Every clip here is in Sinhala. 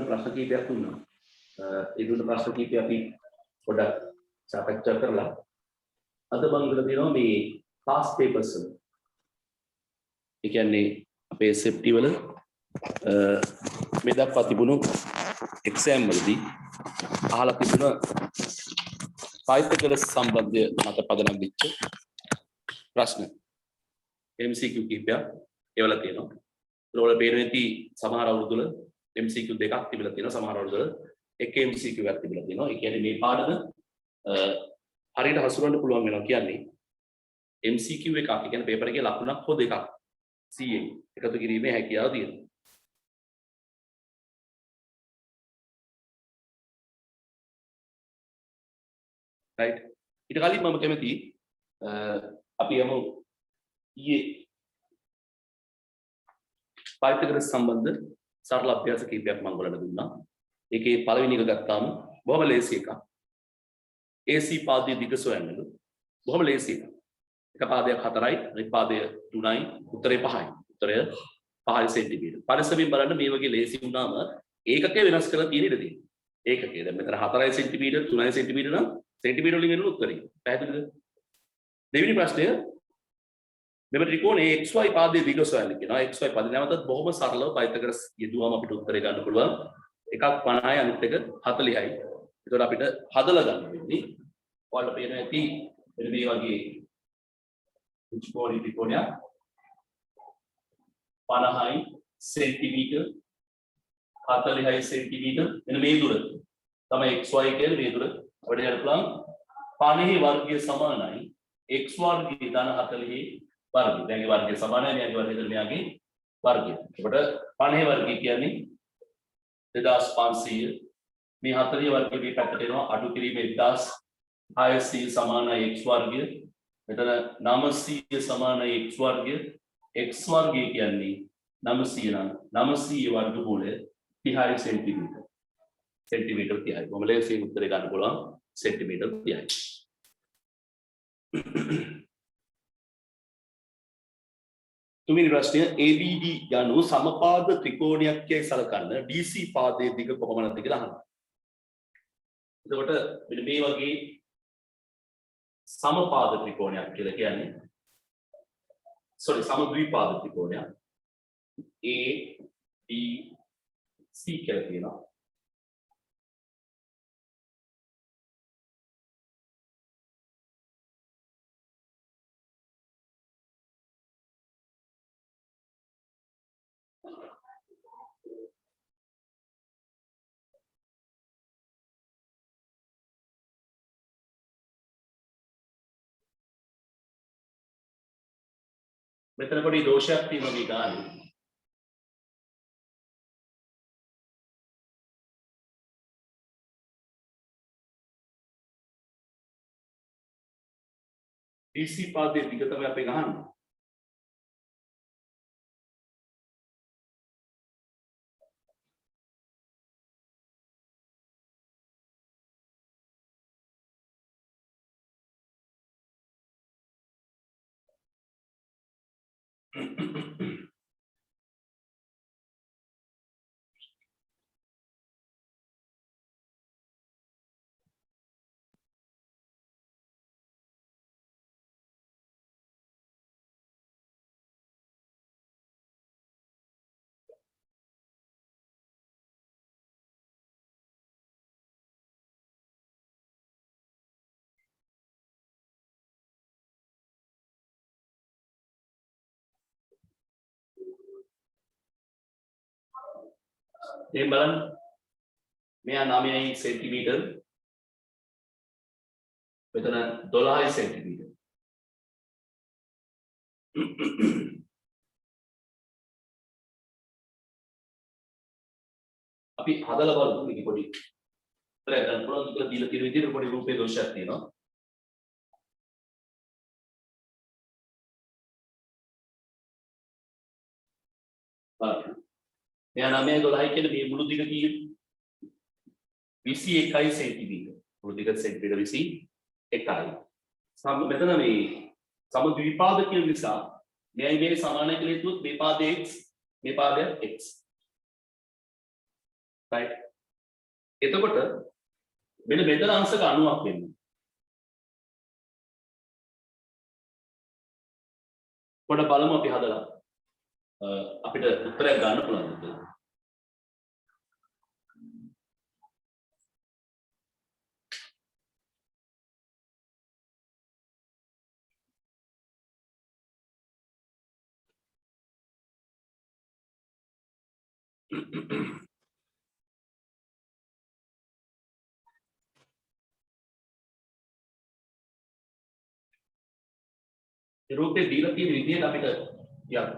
ප්‍රශ්න කීපයක් දුන්නා. ඒ දුන්න ප්‍රශ්න කීපය අපි පොඩ්ඩක් සාකච්ඡා කරලා අද මම ඉගෙන දෙනවා මේ past papers වල. ඒ කියන්නේ අපේ SFT වල මේ දක්වා තිබුණු exam වලදී අහලා තිබුණ Pythagoras සම්බන්ධය මත පදනම් වෙච්ච ප්‍රශ්න MCQ කීපයක් ඒවල තියෙනවා. ඒවල පේන ඇති සමහර අවුරුදු වල MCQ දෙකක් තිබිලා තියෙනවා, සමහර අවුරුදු වල එක MCQ එකක් තිබිලා තියෙනවා. ඒ කියන්නේ මේ පාඩම හරියට හසුරවන්න පුළුවන් වෙනවා කියන්නේ MCQ එකක්. ඒ කියන්නේ පේපර් එකේ ලකුණක් හො දෙකක් CA එකතු කිරීමේ හැකියාව තියෙනවා. right ඊට කලින් මම කැමති අපි යමු ඊයේ Pythagoras සම්බන්ධ සරල අභ්‍යාස කීපයක් මම ඔයාලට දුන්නා. ඒකේ පළවෙනි එක ගත්තාම බොහොම ලේසි එකක්. AC පාදයේ දිග සොයන්නලු. බොහොම ලේසි එකක්. එක පාදයක් 4යි, අනිත් පාදය 3යි, උත්තරේ 5යි. උත්තරය 5 සෙන්ටිමීටර. පරිස්සමින් බලන්න මේ වගේ ලේසි වුණාම ඒකකේ වෙනස් කරලා තියෙන ඉඩ තියෙනවා. ඒකකේ දැන් මෙතන 4යි සෙන්ටිමීටර, 3යි සෙන්ටිමීටර නම් සෙන්ටිමීටර වලින් වෙන උත්තරේ. පැහැදිලිද? දෙවෙනි ප්‍රශ්නය මෙම ත්‍රිකෝණයේ XY පාදයේ දිග සොයන්න කියනවා. XY පාදය නැවතත් බොහොම සරලව Pythagoras යෙදුවාම අපිට උත්තරේ ගන්න පුළුවන්. එකක් 50යි අනිත් එක 40යි. ඒතකොට අපිට හදලා ගන්න වෙන්නේ ඔයාලට පේන ඇති මෙන්න මේ වගේ ත්‍රිකෝණයක් 50යි සෙන්ටිමීටර 40යි සෙන්ටිමීටර මෙන්න මේ දුර තමයි XY කියන්නේ මේ දුර. අපිට යන්න පුළුවන් 50 වර්ගය සමානයි x වර්ගය ධන 40 වර්ගය. දැන් ඒ වර්ගය සමානයි මෙයාගේ වර්ගය මෙයාගේ වර්ගය. එතකොට 50 වර්ගය කියන්නේ 2500 මේ 40 වර්ගය මේ පැත්තට එනවා අඩු කිරීම 1600 සමානයි x වර්ගය. මෙතන 900 සමානයි x වර්ගය. x වර්ගය කියන්නේ 900 නම් 900 වර්ගමූලය 30 සෙන්ටිමීටර. සෙන්ටිමීටර 30යි. කොහොමද ලේසියෙන් උත්තරේ ගන්න පුළුවන් සෙන්ටිමීටර 30යි. තුන්වෙනි ප්‍රශ්නය ABD යනු සමපාද ත්‍රිකෝණයක් යයි සලකන්න DC පාදයේ දිග කොපමණද කියලා අහනවා. එතකොට මෙන්න මේ වගේ සමපාද ත්‍රිකෝණයක් කියලා කියන්නේ සමද්විපාද ත්‍රිකෝණයක් ABC කියලා කියනවා. මෙතන පොඩි දෝෂයක් තියෙනවා මේ ගානේ. DC පාදයේ දිග තමයි අපි ගහන්නේ. දැන් බලන්න මෙයා 9 සෙන්ටිමීටර මෙතන 12 සෙන්ටිමීටර. අපි හදලා බලමු මේක පොඩි උත්තරයක් ගන්න පුළුවන් කියලා දීලා තියෙන විදිහට පොඩි රූපේ දෝෂයක් තියෙනවා. බලන්න මෙයා 9 12 කියන්නේ මේ මුළු දිග කීයද? 21 සෙන්ටිමීටර. මුළු දිග සෙන්ටිමීටර 21යි. මෙතන මේ සමද්විපාද කියන නිසා මෙයයි මේ සමානයි කියලා හිතුවොත් මේ පාදයේ x මේ පාදය x. right එතකොට මෙන්න මෙතන අංශක 90ක් වෙන්නේ පොඩ බලමු අපි හදලා අපිට උත්තරයක් ගන්න පුළුවන්ද කියලා රූපේ දීලා තියෙන විදිහට අපිට යන්න.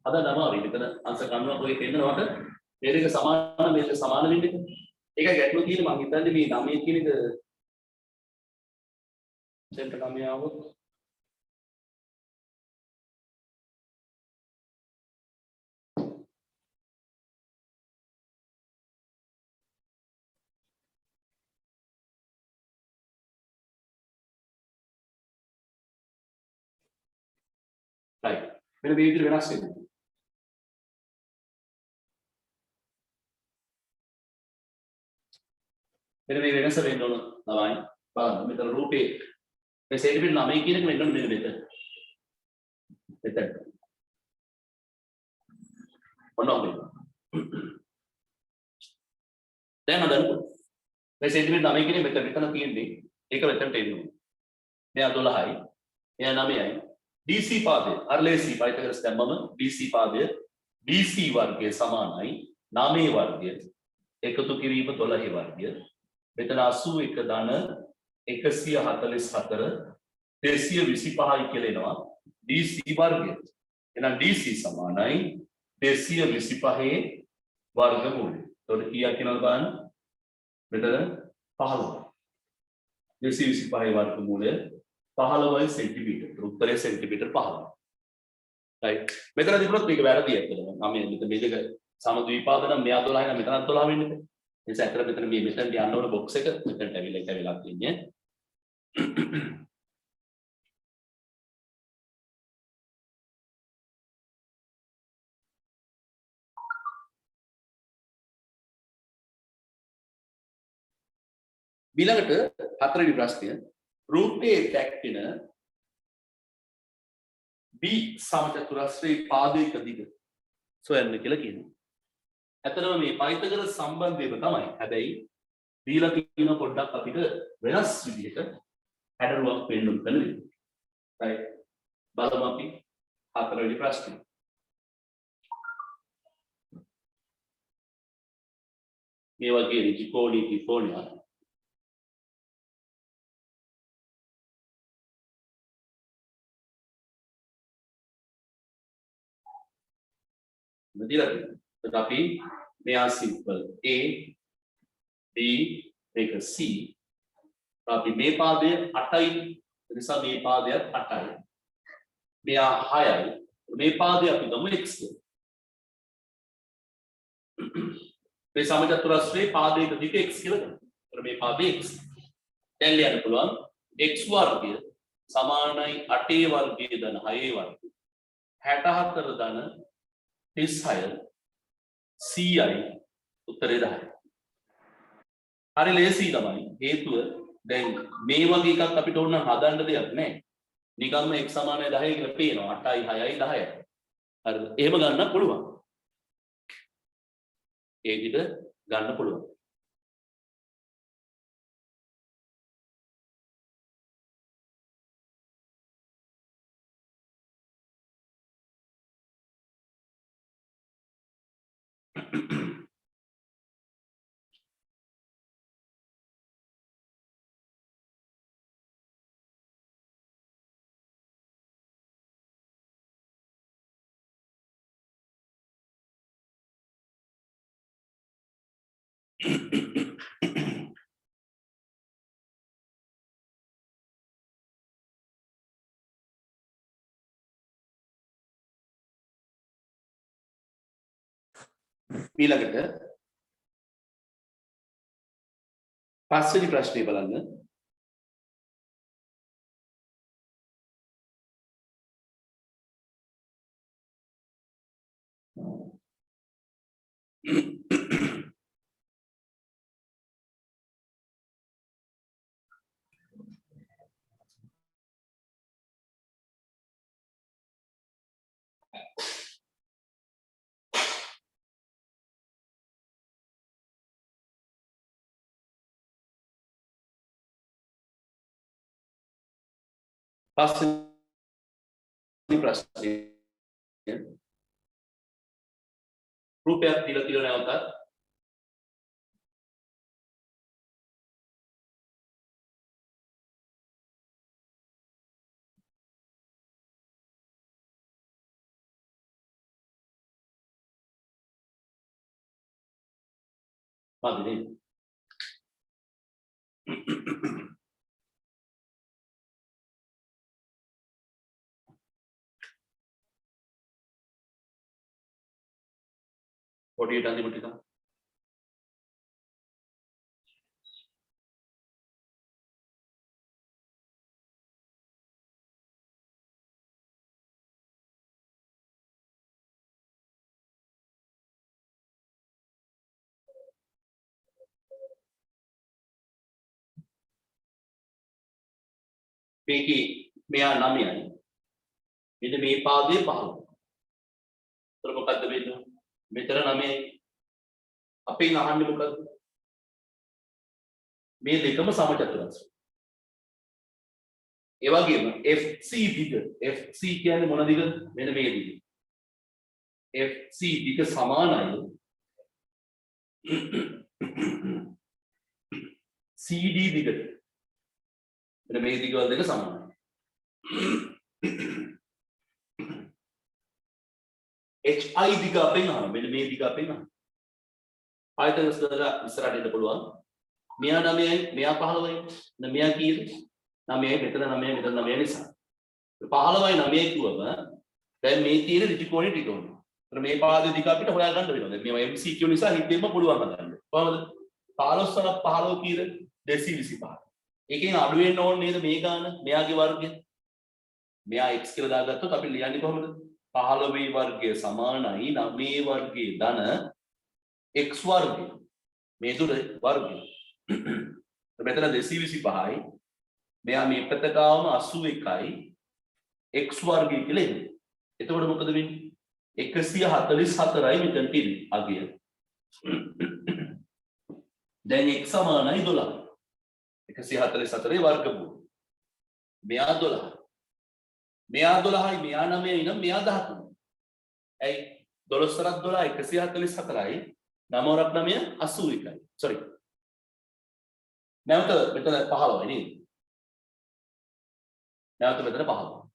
අද නමාවි මෙතන අංශ 90ක් වගේ පෙන්නනවාට මේ දෙක සමාන මේක සමාන වෙන්නේ. ඒකයි ගැටලුව තියෙන්නේ මම හිතන්නේ මේ 9 කියන එක සෙන්ටර් 9 આવොත් right මෙන්න මේ විදිහට වෙනස් වෙනවා. මෙන්න මේ වෙනස වෙන්න ඕන තමයි බලන්න මෙතන රූපේ මේ සෙන්ටිමීටර් 9 කියන එක වෙන්න ඕන මෙන්න මෙතන. මෙතන. ඔන්න දැන් හදන්න. මේ සෙන්ටිමීටර් 9 කියන මෙතන තියෙන්නේ ඒක මෙතනට එන්නේ. මෙයා 12යි. මෙයා 9යි. DC පාදය අර ලේසි පයිතගොරස් දැම්මම DC පාදය DC වර්ගය සමානයි 9 වර්ගය එකතු කිරීම 12 වර්ගය මෙතන 81 ධන 144 225යි කියලා එනවා DC වර්ගය එහෙනම් DC සමානයි 225 වර්ගමූලය එතකොට කීයක් කියනවද බලන්න මෙතන 15 225 වර්ගමූලය 15 सेंटीमीटर उत्तरे सेंटीमीटर 15 राइट මෙතන තිබුණොත් මේක වැරදි ඇත්තටම මම මෙතන මේ දෙක සමද්විපාද නම් මෙයා 12 නම් මෙතනත් 12 වෙන්නේ නැහැ ඒ නිසා ඇත්තට මෙතන මේ මෙතනට යන්න ඕන බොක්ස් එක මෙතනට ඇවිල්ලා තියෙන්නේ ඊළඟට හතරවෙනි ප්‍රශ්නය රූපයේ දැක්වෙන B සමචතුරස්‍රයේ පාදයක දිග සොයන්න කියලා කියනවා. ඇත්තටම මේ පයිතගොරස් සම්බන්ධයම තමයි. හැබැයි දීලා තියෙන පොඩ්ඩක් අපිට වෙනස් විදිහට හැඩරුවක් පෙන්වන්න වෙනවා. right. බලමු අපි හතරවෙනි ප්‍රශ්නේ. මේ වගේ ත්‍රිකෝණියා tetapi මෙයා සිම්පල් A B මේක C අපි මේ පාදය 8යි ඒ නිසා මේ පාදයත් 8යි මෙයා 6යි මේ පාදය අපි ගමු x මේ සමචතුරස්‍රයේ පාදයක දිග x කියලා ගන්න. ඒතර මේ පාදය x. දැන් ලියන්න පුළුවන් x වර්ගය සමානයි 8 වර්ගයේ ධන 6 වර්ගය 64 ධන 36 CI උත්තරේ 10. හරි ලේසි තමයි. හේතුව දැන් මේ වගේ එකක් අපිට ඕන නම් හදන්න දෙයක් නැහැ. නිකම්ම x සමානයි 10 කියලා පේනවා. 8යි 6යි 10යි. හරිද? එහෙම ගන්න පුළුවන්. ඒ විදිහට ගන්න පුළුවන්. ඊළඟට පස්වෙනි ප්‍රශ්නේ බලන්න. පස්වෙනි ප්‍රශ්නය රූපයක් දීලා තියෙන නැවතත් මදිනේ පොඩියට අඳිමු ටික මේකේ මෙයා 9යි මෙන්න මේ පාදයේ 15. ඒතර මොකද්ද වෙන්නේ? මෙතන 9යි. අපෙන් අහන්නේ මොකද්ද? මේ දෙකම සමචතුරස්‍රය. ඒ වගේම FC දිග FC කියන්නේ මොන දිගද? මෙන්න මේ දිග. FC දිග සමානයි CD දිගට. මෙන්න මේ දිගවල දෙක සමානයි. HI දිග අපෙන් අහනවා. මෙන්න මේ දිග අපෙන් අහනවා. ආයතන ඉස්සරහට එන්න පුළුවන්. මෙයා 9යි, මෙයා 15යි. මෙයා කීයද? 9යි, මෙතන 9යි, මෙතන 9යි නිසා. 15යි 9යි කිව්වම දැන් මේ තියෙන ත්‍රිකෝණේ ත්‍රිකෝණය. ඒතර මේ පාදයේ දිග අපිට හොයාගන්න වෙනවා. දැන් මේවා MCQ නිසා හිතෙන්න පුළුවන් හදන්න. කොහොමද? 15 සම 15 කීයද? 225. එකෙන් අඩු වෙන්න ඕනේ නේද මේ ගාන? මෙයාගේ වර්ගය. මෙයා x කියලා දාගත්තොත් අපි ලියන්නේ කොහොමද? 15 වර්ගය සමානයි 9 වර්ගයේ ධන x වර්ගය. මේ දුර වර්ගය. මෙතන 225යි. මෙයා මේ පැත්තට ආවම 81යි x වර්ගය කියලා එන්නේ. එතකොට මොකද වෙන්නේ? 144යි මෙතන තියෙන්නේ අගය. දැන් x සමානයි 12. 144 වර්ගමූල. මෙයා 12. මෙයා 12යි මෙයා 9යි නම් මෙයා 13. ඇයි 12 තරක් 12 144යි 9 වරක් 9 81යි. sorry. නැවත මෙතන 15යි නේද? නැවත මෙතන 15.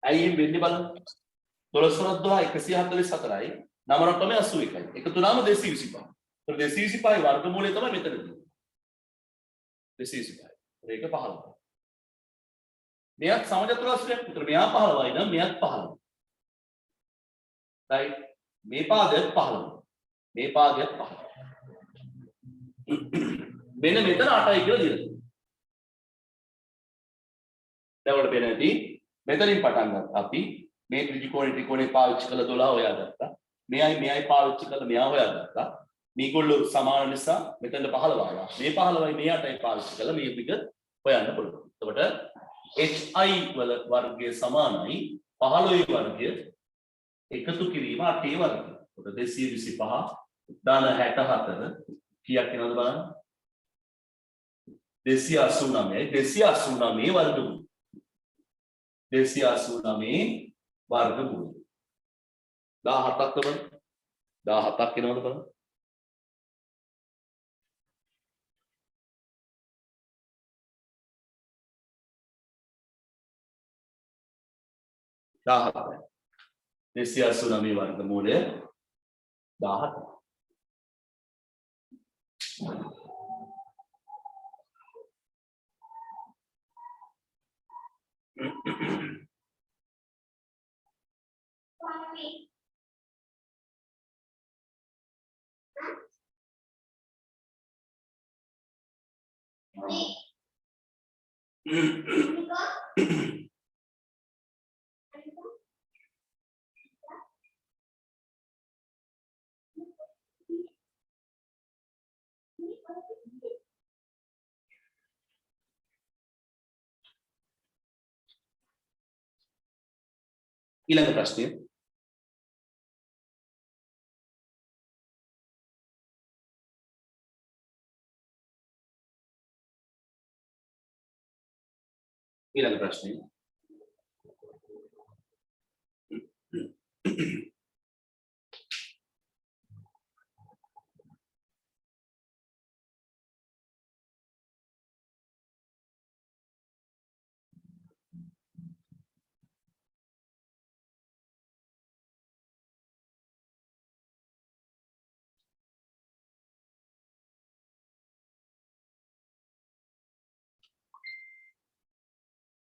ඇයි මේ වෙන්නේ බලන්න. 12 වරක් 12 144යි 9 වරක් 9 81යි. එකතු වුණාම 225. ඒතර 225යි වර්ගමූලය තමයි මෙතනදී. 225. ඒක 15. මෙයක් සමචතුරස්‍රයක්. උතර මෙයා 15යි නම් මෙයක් 15. right මේ පාදයක් 15. මේ පාදයක් 15. මෙන්න මෙතන 8යි කියලා දීලා තියෙනවා. දැන් වල පේනදී මෙතනින් පටන් ගත්තා අපි මේ ත්‍රිකෝණේ පාවිච්චි කළ 12 හොයාගත්තා. මෙයයි පාවිච්චි කළ මෙයා හොයාගත්තා. මේගොල්ලෝ සමාන නිසා මෙතන 15 ආවා. මේ 15යි මේ 8යි පාවිච්චි කළා මේ දිග හොයන්න පුළුවන්. එතකොට HI වල වර්ගය සමානයි 15 වර්ගය එකතු කිරීම 8 වර්ගය. එතකොට 225 දාන 64 කීයක් වෙනවද බලන්න? 289 වර්ගමූල. 289 වර්ගමූල. 17ක් තමයි. 17ක් වෙනවද බලන්න? 17යි. 289 වර්ගමූලය 17. ඊළඟ ප්‍රශ්නය ඊළඟ ප්‍රශ්නය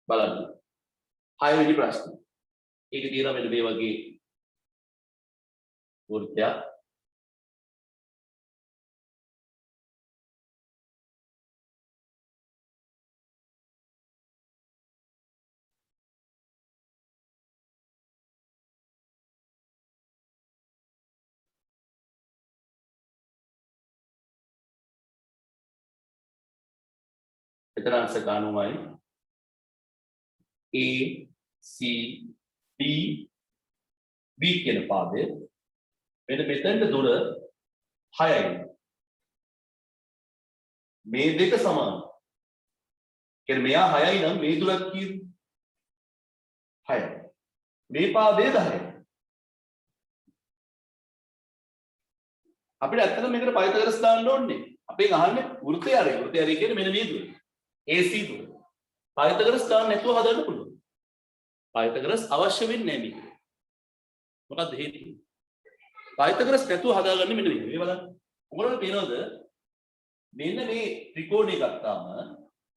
බලන්න 6 වෙනි ප්‍රශ්න. ඒක තියෙනවා මෙන්න මේ වගේ වෘත්තයක්. එතන අංශ ගන්නවායි A C D B කියන පාදය මෙන්න මෙතෙන්ට දුර 6යි. මේ දෙක සමානයි. කියන්නේ මෙයා 6යි නම් මේ දුරක් කීයද? 6යි. මේ පාදය 10යි. අපිට ඇත්තටම මේකට පයිතගරස් දාන්න ඕනේ. අපෙන් අහන්නේ වෘත්තය ආරේ. වෘත්තය ආරේ කියන්නේ මෙන්න මේ දුර. AC දුර. පයිතගරස් දාන්න නැතුව හදන්න පුළුවන්. පයිතගරස් අවශ්‍ය වෙන්නේ නැහැ මේක. මොකක්ද හේතුව? පයිතගරස් නැතුව හදාගන්නේ මෙන්න මේ බලන්න. ඔයගොල්ලෝ පේනවද? මෙන්න මේ ත්‍රිකෝණය ගත්තාම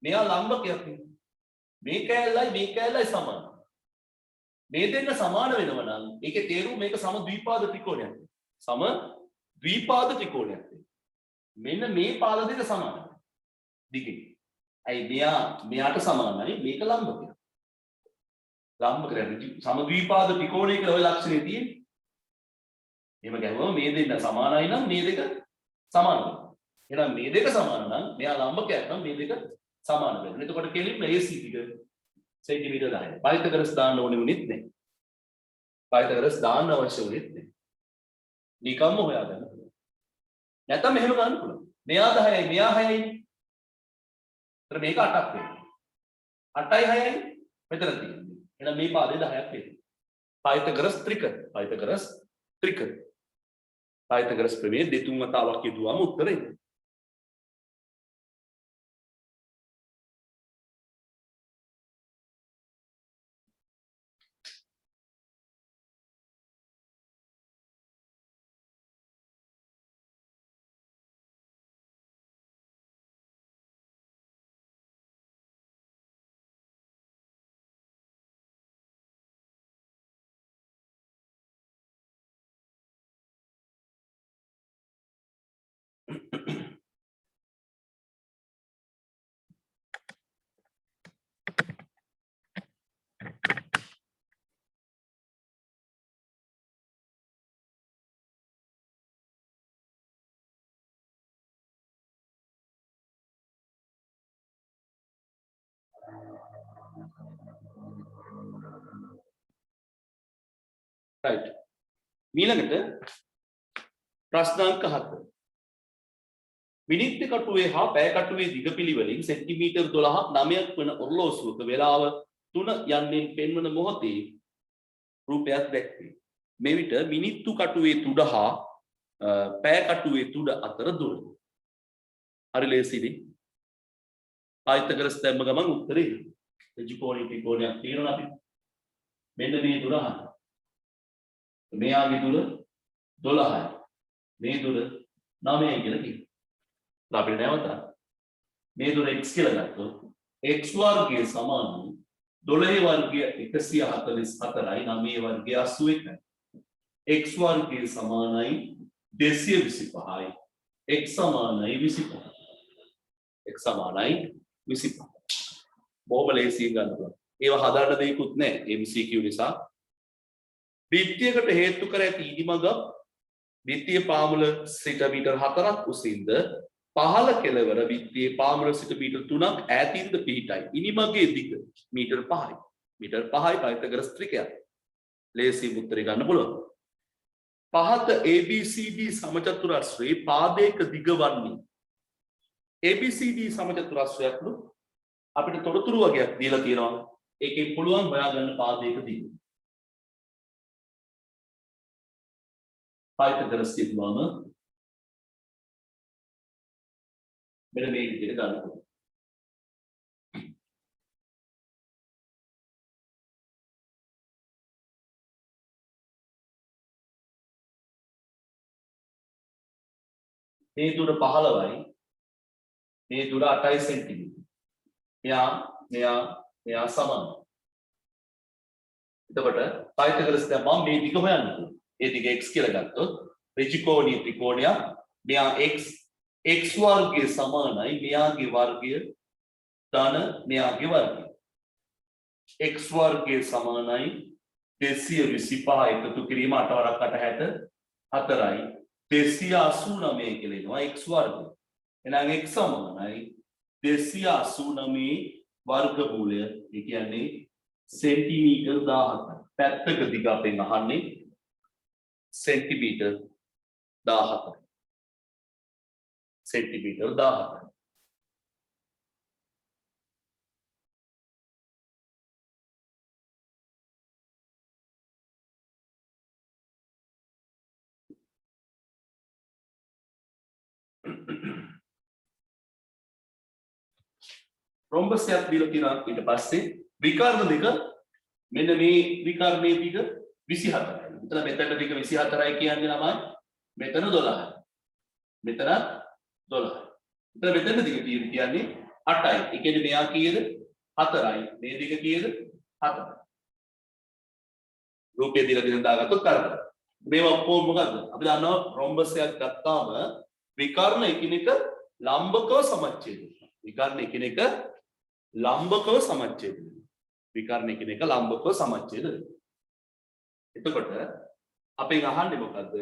මෙයා ලම්බකයක් නේ. මේ කෑල්ලයි සමාන. මේ දෙන්න සමාන වෙනවා නම් ඒකේ තේරුම මේක සම ද්විපාද ත්‍රිකෝණයක්. සම ද්විපාද ත්‍රිකෝණයක්. මෙන්න මේ පාද දෙක සමානයි. දිගේ. ඇයි මෙයාට සමානයි මේක ලම්බකයක්. ලම්බක සම ද්විපාද ත්‍රිකෝණය කියලා ඔය ලක්ෂණේ තියෙන්නේ. එහෙම ගැහුවම මේ දෙන්න සමානයි නම් මේ දෙක සමාන වෙනවා. එහෙනම් මේ දෙක සමාන නම් මෙයා ලම්බකයක් නම් මේ දෙක සමාන වෙනවා. එතකොට කෙලින්ම AC ටික සෙන්ටිමීටර් 10යි. පයිතගරස් දාන්න ඕනේ වුණෙත් නැහැ. පයිතගරස් දාන්න අවශ්‍ය වුණෙත් නැහැ. නිකම්ම හොයාගන්න පුළුවන්. නැත්නම් මෙහෙම ගන්න පුළුවන්. මෙයා 10යි මෙයා 6යි. ඒතර මේක 8ක් වෙනවා. 8යි 6යි මෙතන තියෙන්නේ. එහෙනම් මේ පාදේ 10ක් වෙනවා. පයිතගරස් ත්‍රික. පයිතගරස් ප්‍රමේය දෙතුන් වතාවක් යදුවාම උත්තරේ එනවා. right. ඊළඟට ප්‍රශ්න අංක 7. විනිත්‍ය කටුවේ හා පෑ කටුවේ දිග පිළිවෙලින් සෙන්ටිමීටර් 12ක් 9ක් වන ඔරලෝසුවක වේලාව 3 යන්නෙන් පෙන්වන මොහොතේ රූපයක් දැක්වේ. මෙවිට මිනිත්තු කටුවේ තුඩ හා පෑ කටුවේ තුඩ අතර දුර. හරි ලේසියිනේ. පයිතගරස් දැම්ම ගමන් උත්තරේ ත්‍රිකෝණයක් තියෙනවා අපි. මෙන්න මේ දුර අහන්න. මෙයාගේ දුර 12යි. මේ දුර 9යි කියලා කියනවා. අපිට නැවත මේ දුර x කියලා ගත්තොත් x වර්ගය සමානයි 12 වර්ගය 144යි 9 වර්ගය 81යි. x වර්ගය සමානයි 225යි. x සමානයි 25යි. x සමානයි 25යි. බොහොම ලේසියෙන් ගන්න පුළුවන්. ඒවා හදාන්න දෙයක්වත් නැහැ MCQ නිසා. බිත්තියකට හේතු කර ඇති ඉදිමඟ බිත්තිය පාමුල සිට මීටර් 4ක් උසින්ද පහළ කෙළවර බිත්තියේ පාමුල සිට මීටර් 3ක් ඈතින්ද පිහිටයි. ඉනිමගේ දිග මීටර් 5යි. මීටර් 5යි පයිතගරස් ත්‍රිකයක්. ලේසියෙන් උත්තරේ ගන්න පුළුවන්. පහත ABCD සමචතුරස්‍රයේ පාදයක දිග වන්නේ ABCD සමචතුරස්‍රයක්ලු අපිට තොරතුරු වගේක් දීලා තියෙනවා. ඒකෙන් පුළුවන් හොයාගන්න පාදයක දිග. Pythagoras තිබුණාම මෙන්න මේ විදිහට ගන්න පුළුවන්. මේ දුර 15යි මේ දුර 8 සෙන්ටිමීටර්. මෙයා සමානයි. එතකොට Pythagoras දැන් මම මේ දිග හොයන්න ඕනේ. ඒ දිග x කියලා ගත්තොත් ත්‍රිකෝණීය ත්‍රිකෝණයක් මෙයා x වර්ගය සමානයි මෙයාගේ වර්ගය ධන මෙයාගේ වර්ගය. x වර්ගය සමානයි 225 එකතු කිරීම 8 වරක් 8 64යි 289 කියලා එනවා x වර්ගය. එහෙනම් x සමානයි 289 වර්ගමූලය. ඒ කියන්නේ सेंटीमीटर 17 පැත්තක දිග අපෙන් අහන්නේ सेंटीमीटर 17 सेंटीमीटर 17 रोम्बस එකක් දීලා තියෙනවා ඊට පස්සේ විකර්ණ දෙක මෙන්න මේ විකර්ණයේ දිග 24යි. මෙතන මෙතන දිග 24යි කියන්නේ ළමයි මෙතන 12යි. මෙතන 12යි. මෙතන දිග කියන්නේ 8යි. ඒ කියන්නේ මෙයා කීයද? 4යි. මේ දිග කීයද? 4යි. රූපයේ දිග දින දාගත්තොත් කරදර. මේවා ඔක්කොම මොකද්ද? අපි දන්නවා රොම්බස් එකක් ගත්තාම විකර්ණ එකිනෙක ලම්බකව සමච්ඡේද. විකර්ණ එකිනෙක ලම්බකව සමච්ඡේද. විකර්ණ එකිනෙක ලම්බකව සමච්ඡේද. එතකොට අපෙන් අහන්නේ මොකද්ද?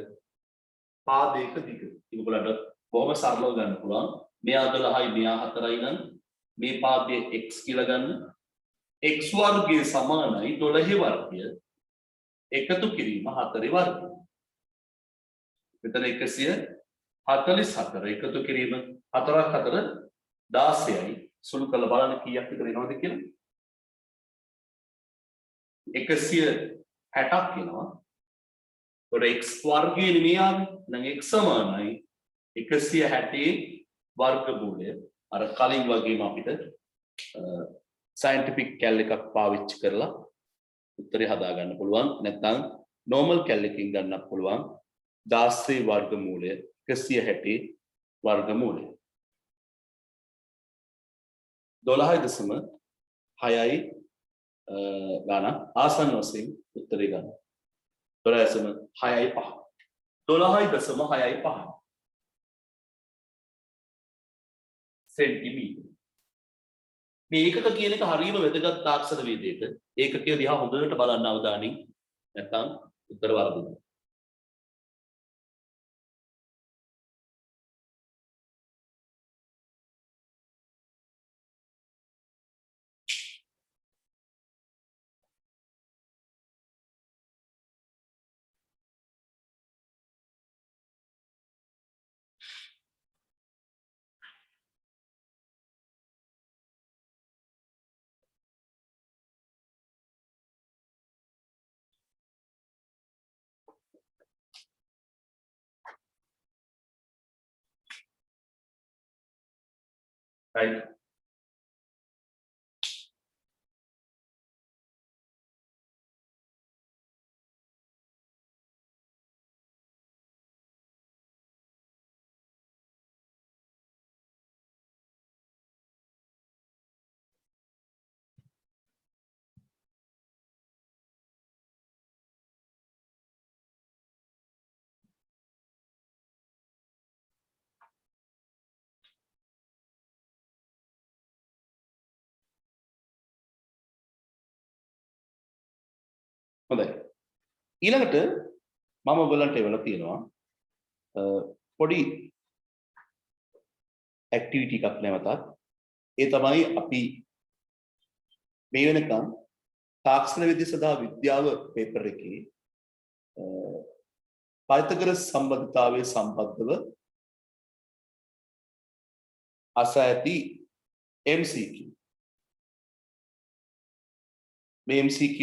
පාදයක දිග. ඒගොල්ලන්ට බොහොම සරලව ගන්න පුළුවන්. මෙයා 12යි මෙයා 4යි නම් මේ පාදයේ x කියලා ගන්න. x වර්ගය සමානයි 12 වර්ගය එකතු කිරීම 4 වර්ගය. මෙතන 144 එකතු කිරීම 4ක් 4 16යි. සුළු කරලා බලන්න කීයක් විතර එනවද කියලා. 160ක් එනවා. ඒකට x වර්ගය නෙමෙයි ආවේ. නම් x සමානයි 160 වර්ගමූලය. අර කලින් වගේම අපිට සයන්ටිෆික් කැල් එකක් පාවිච්චි කරලා උත්තරේ හදා ගන්න පුළුවන්. නැත්නම් නෝමල් කැල් එකකින් ගන්නත් පුළුවන්. 16 වර්ගමූලය 160 වර්ගමූලය 12.6යි ගාන ආසන්න වශයෙන් උත්තරේ ගන්න. 12.65 12.65 සෙන්ටිමීටර්. මේ ඒකක කියන එක හරියම වැදගත් තාක්ෂණ වේදයක. ඒකකය දිහා හොඳට බලන්න අවධානයෙන් නැත්නම් උත්තර වරදිනවා. Right. හොඳයි. ඊළඟට මම ඔයගලන්ට එවලා තියෙනවා පොඩි ඇක්ටිවිටි එකක් නැවතත්. ඒ තමයි අපි මේ වෙනකම් තාක්ෂණ විද්‍යාව සඳහා විද්‍යාව පේපර් එකේ Pythagoras සම්බන්ධතාවයේ සම්බන්ධව අසා ඇති MCQ මේ MCQ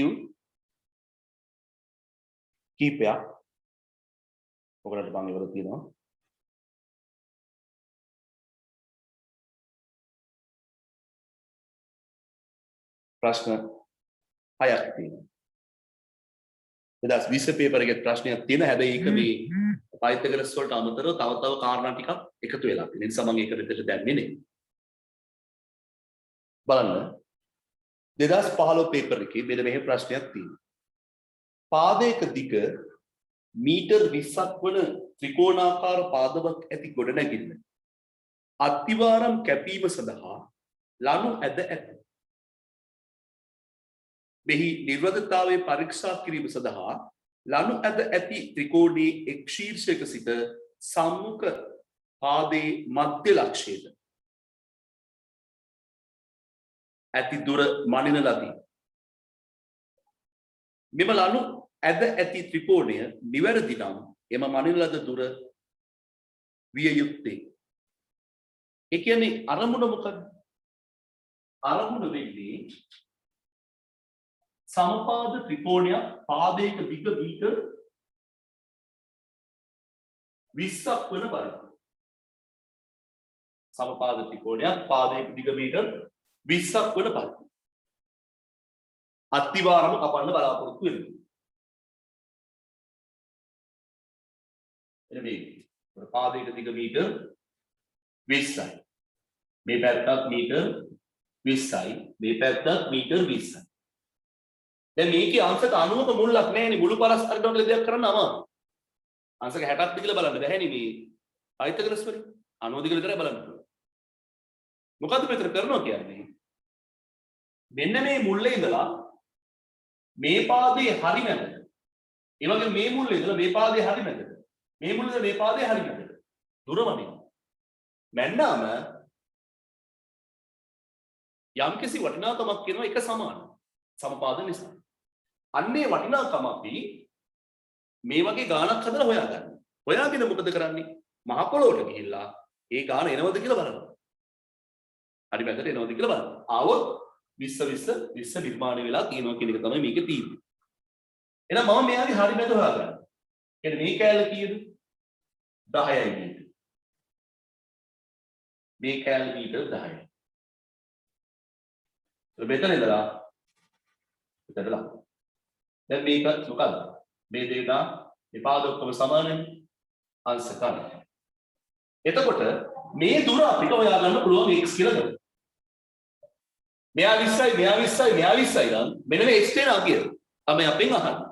කීපයක් ඔයගලට මම ඉවර තියෙනවා. ප්‍රශ්න 6ක් තියෙනවා. 2020 පේපර් එකේ ප්‍රශ්නයක් තියෙනවා. හැබැයි ඒක මේ පයිතගරස් වලට අමතරව තව කාරණා ටිකක් එකතු වෙලා තියෙන නිසා මම ඒක විතර දැම්මේ නේ. බලන්න 2015 පේපර් එකේ මෙන්න මෙහෙම ප්‍රශ්නයක් තියෙනවා. පාදයක දිග මීටර් 20ක් වන ත්‍රිකෝණාකාර පාදමක් ඇති ගොඩනැගිල්ල අත්තිවාරම් කැපීම සඳහා ලනු ඇද ඇත. මෙහි නිර්වදතාවයේ පරීක්ෂා කිරීම සඳහා ලනු ඇද ඇති ත්‍රිකෝණයේ එක් ශීර්ෂයක සිට සම්මුඛ පාදයේ මධ්‍ය ලක්ෂයට ඇති දුර මනින ලදී. මෙම ලනු ඇද ඇති ත්‍රිකෝණය නිවැරදි නම් එම මනින ලද දුර විය යුත්තේ. ඒ කියන්නේ අරමුණ මොකක්ද? අරමුණ වෙන්නේ සමපාද ත්‍රිකෝණයක් පාදයක දිග මීටර් 20ක් වන බලන්න. සමපාද ත්‍රිකෝණයක් පාදයක දිග මීටර් 20ක් වන බලන්න. අත්තිවාරම කපන්න බලාපොරොත්තු වෙනවා. එන මේ පාදයක දිග මීටර් 20යි. මේ පැත්තත් මීටර් 20යි. මේ පැත්තත් මීටර් 20යි. දැන් මේකේ අංශක 90ක මුල්ලක් නැහැනේ. මුළු පරස්පරකම කියලා දෙයක් කරන්න අමාරුයි. අංශක 60ක්ද කියලා බලන්න බැහැනේ මේ පයිතගරස් වලින්. 90 කියලා විතරයි බලන්න පුළුවන්. මොකද්ද මෙතන කරනවා කියන්නේ? මෙන්න මේ මුල්ලේ ඉඳලා මේ පාදයේ හරි මැදට. ඒ වගේ මේ මුල්ලේ ඉඳලා මේ පාදයේ හරි මැදට. මේ මුල්ලේ මේ පාදයේ හරි මැදට. දුර වදිනවා. මැන්නාම යම්කිසි වටිනාකමක් කියනවා එක සමාන. සමපාද නිසා. අන්නේ වටිනාකම අපි මේ වගේ ගාණක් හදලා හොයාගන්න. හොයාගෙන මොකද කරන්නේ? මහ පොළොවට ගිහිල්ලා ඒ ගාණ එනවද කියලා බලනවා. හරි මැදට එනවද කියලා බලනවා. ආවොත් 20 නිර්මාණය වෙලා තියෙනවා කියන එක තමයි මේකේ තියෙන්නේ. එහෙනම් මම මෙයාගේ හරි මැද හොයාගන්න. කියන්නේ මේ කෑල්ල කීයද? 10යි මීටර. මේ කෑල්ල මීටර 10යි. මෙතන ඉඳලා දැන් මේක මොකද්ද? මේ දෙක මේ පාද ඔක්කොම සමානයි. අංශ ගන්න. එතකොට මේ දුර අපිට හොයාගන්න පුළුවන් x කියලා ගන්න. මෙයා 20යි මෙයා 20යි මෙයා 20යි නම් මෙන්න මේ x දෙන අගිය තමයි අපෙන් අහන්නේ.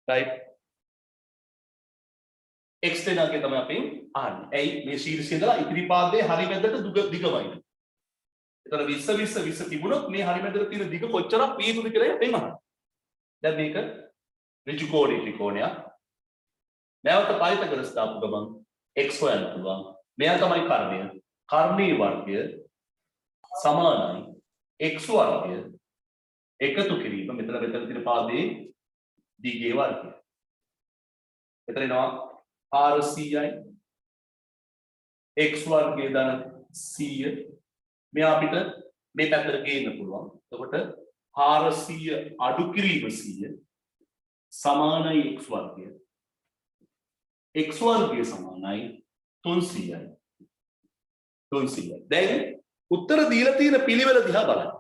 right? x දෙන අගිය තමයි අපෙන් අහන්නේ. ඇයි මේ ශීර්ෂය ඉඳලා ඉදිරි පාදයේ හරි මැදට දිගමයි. එතන 20 තිබුණොත් මේ හරි මැදට තියෙන දිග කොච්චරක් විය යුතුද කියලා අපෙන් අහනවා. දැන් මේක ඍජු කෝණී ත්‍රිකෝණයක්. නැවත පයිතගරස් දාපු ගමන් x හොයන්න පුළුවන්. මෙයා තමයි කර්ණය. කර්ණී වර්ගය සමානයි x වර්ගය එකතු කිරීම මෙතන තියෙන පාදයේ දිගේ වර්ගය. එතන එනවා 400යි x වර්ගය ධන 100 මෙයා අපිට මේ පැත්තට ගේන්න පුළුවන්. එතකොට 400 අඩු කිරීම 100 සමානයි x වර්ගය. x වර්ගය සමානයි 300යි. 300. දැන් උත්තර දීලා තියෙන පිළිවෙල දිහා බලන්න.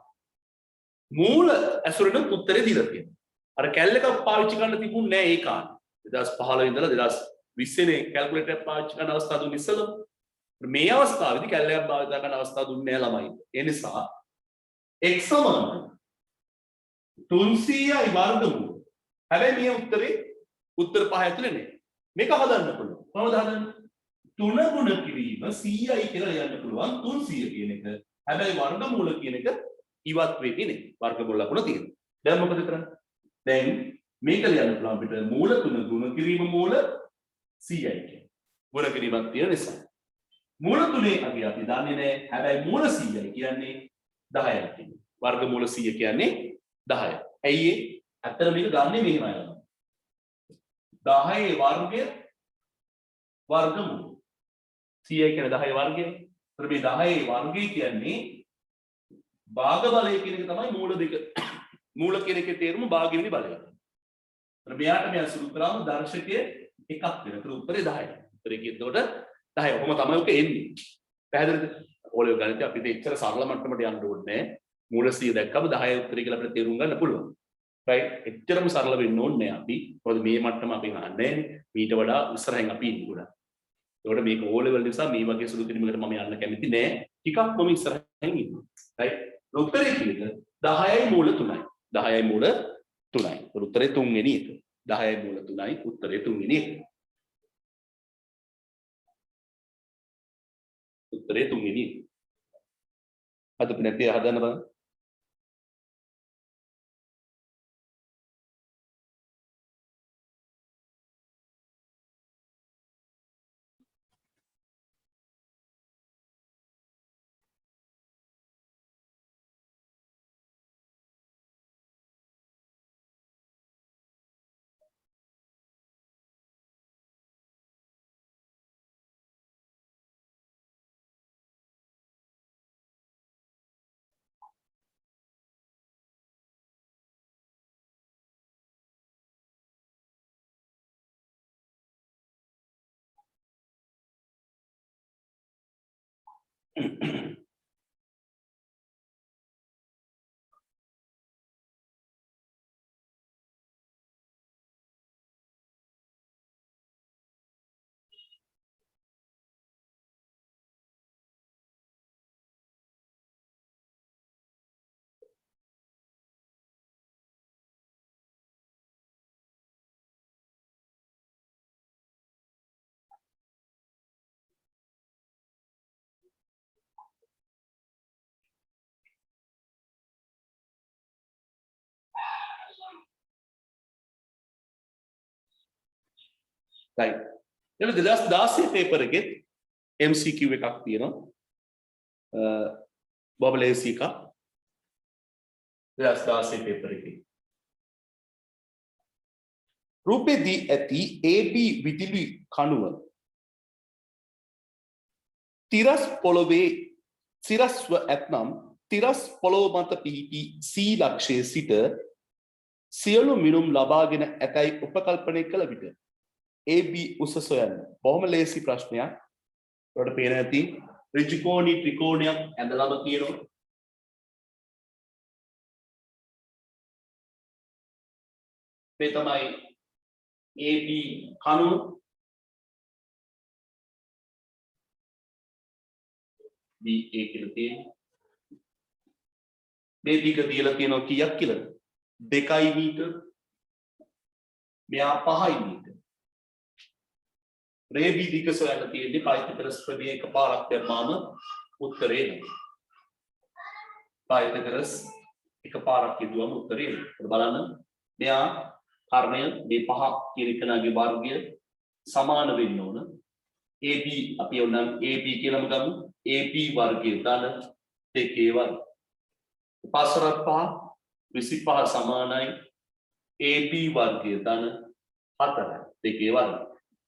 මූල ඇසුරෙන් උත්තරේ දීලා තියෙනවා. අර කැල් එකක් පාවිච්චි කරන්න තිබුණේ නැහැ ඒ කාලේ. 2015 ඉඳලා 2020 නේ කැල්කියුලේටර් එක පාවිච්චි කරන අවස්ථාව දුන්නේ ඉස්සෙල්ලා. මේ අවස්ථාවේදී කැල් එකක් භාවිත කරන අවස්ථාව දුන්නේ නැහැ ළමයි. ඒ නිසා x සමාන 300යි වර්ගමූල. හැබැයි මේ උත්තරේ උත්තර පහ ඇතුලේ නේ. මේක හදන්න පුළුවන්. කොහොමද හදන්නේ? 3 ගුණ කිරීම 100යි කියලා ලියන්න පුළුවන් 300 කියන එක. හැබැයි වර්ගමූල කියන එක ඉවත් වෙන්නේ නේ. වර්ගමූල ලකුණ තියෙනවා. දැන් මොකද කරන්නේ? දැන් මේක ලියන්න පුළුවන් අපිට මූල 3 ගුණ කිරීම මූල 100යි කියන්නේ. ගුණ කිරීමක් තියෙන නිසා. මූල 3 අපි දන්නේ නැහැ. හැබැයි මූල 100යි කියන්නේ 10යි කියන්නේ. වර්ගමූල 100 කියන්නේ 10යි. ඇයි ඒ? අතර මේක ගන්නෙ මෙහෙමයි. 10 වර්ගය වර්ගමූල 100 කියන්නේ 10 වර්ගය. ඒතර මේ 10 වර්ගය කියන්නේ භාග බලය කියන එක තමයි මූල දෙක. මූල කියන එකේ තේරුම භාගිනි බලය. ඒතර මෙයාට මෙයා සුළු කරාම දර්ශකයේ එකක් වෙනතර උත්තරේ 10යි. උත්තරේ කියනකොට 10යි. ඔහොම තමයි ඔක එන්නේ. පැහැදිලිද? ඕලෙව ගණිතය අපිට එච්චර සරල මට්ටමට යන්න ඕනේ නැහැ. මූල 100 දැක්කම 10යි උත්තරේ කියලා අපිට තේරුම් ගන්න පුළුවන්. right? එච්චරම සරල වෙන්න ඕනේ නැහැ අපි. මොකද මේ මට්ටම අපි හන්නේ ඊට වඩා ඉස්සරහින් අපි ඉන්නේ ගොඩක්. ඒකට මේක O level නිසා මේ වගේ සුළු කිරීමකට මම යන්න කැමති නෑ. ටිකක් මම ඉස්සරහින් ඉන්නවා. right? උත්තරේ කීයද? 10යි මූල 3යි. 10යි මූල 3යි. උත්තරේ 3 වෙනි එක. 10යි මූල 3යි උත්තරේ 3 වෙනි එක. උත්තරේ 3 වෙනි එක. හදපු නැති හදන්න බලන්න. right. එතන 2016 පේපර් එකේ MCQ එකක් තියෙනවා. බබල් AC එක 2016 පේපර් එකේ. රූපෙදී ඇති AB විදුලි කණුව තිරස් පොළවේ සිරස්ව ඇතනම් තිරස් පොළොව මත පිහිටි C ලක්ෂයේ සිට සියලු මිනුම් ලබාගෙන ඇතැයි උපකල්පනය කළ විට AB උස සොයන්න. බොහොම ලේසි ප්‍රශ්නයක්. ඔයාලට පේන ඇති ත්‍රිකෝණී ත්‍රිකෝණයක් ඇඳලාම තියෙනවා. මේ තමයි AB කණුව. BA කියලා තියෙනවා. මේ දිග දීලා තියෙනවා කීයක් කියලාද? 2 මීටර. මෙයා 5 මීටර. රේබි දිග සොයන්න තියෙන්නේ පයිතගරස් ප්‍රමේය එකපාරක් දැම්මාම උත්තරේ එනවා. පයිතගරස් එකපාරක් කියදුවම උත්තරේ එනවා. බලන්න මෙයා කර්ණය මේ 5 කියන එකනාගේ වර්ගය සමාන වෙන්න ඕන. AB අපි ඕනම් AB කියලාම ගමු. AB වර්ගය දාන 2 වර්ග. 5 25 සමානයි AB වර්ගය දාන 4 2 වර්ග.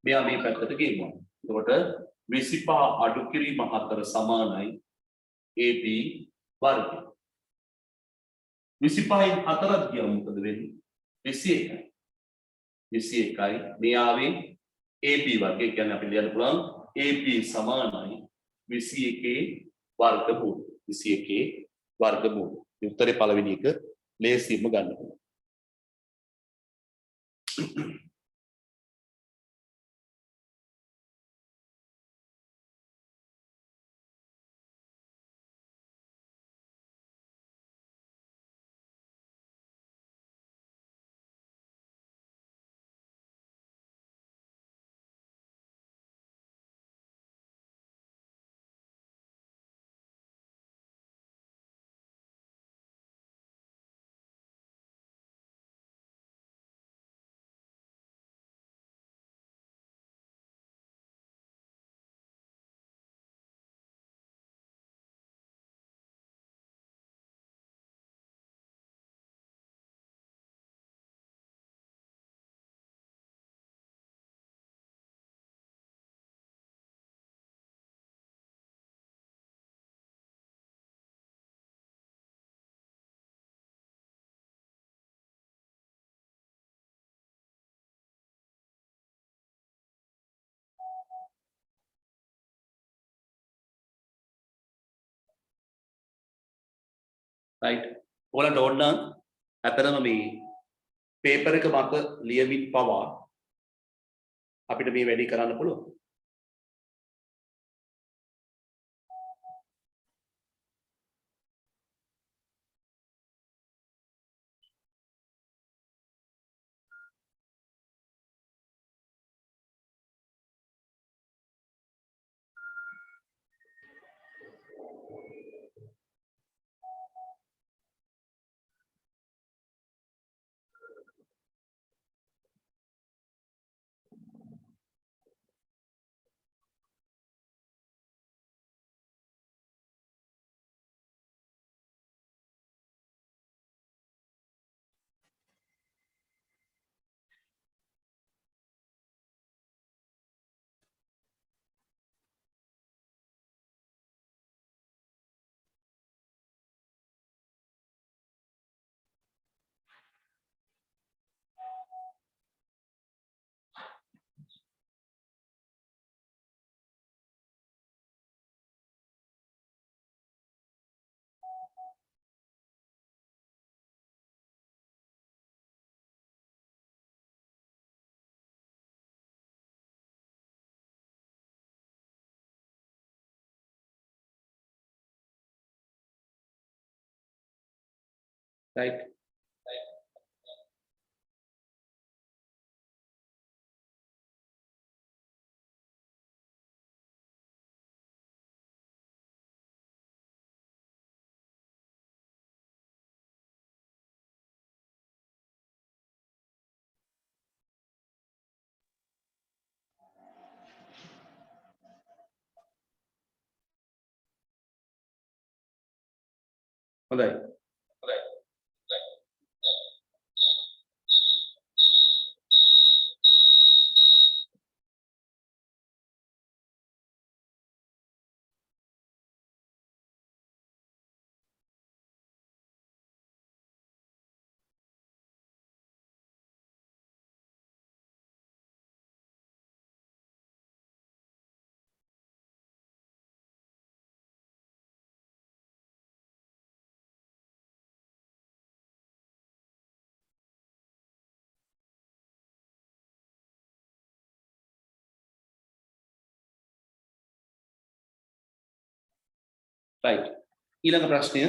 මෙයා මේ පැත්තට ගෙමුවා. එතකොට 25 අඩු කිරීම 4 සමානයි AB වර්ගය. 25න් 4ක් ගියම මොකද වෙන්නේ? 21යි. 21යි මේ ආවේ AB වර්ගය කියන්නේ අපි ලියන්න පුළුවන් AB සමානයි 21 වර්ගමූල. 21 වර්ගමූල. උත්තරේ පළවෙනි එක ලේසියෙන්ම ගන්න පුළුවන්. right? ඔයාලට ඕන අතරම මේ paper එක මත ලියමින් පවා අපිට මේ වැඩි කරන්න පුළුවන්. Right? හොඳයි. right. ඊළඟ ප්‍රශ්නය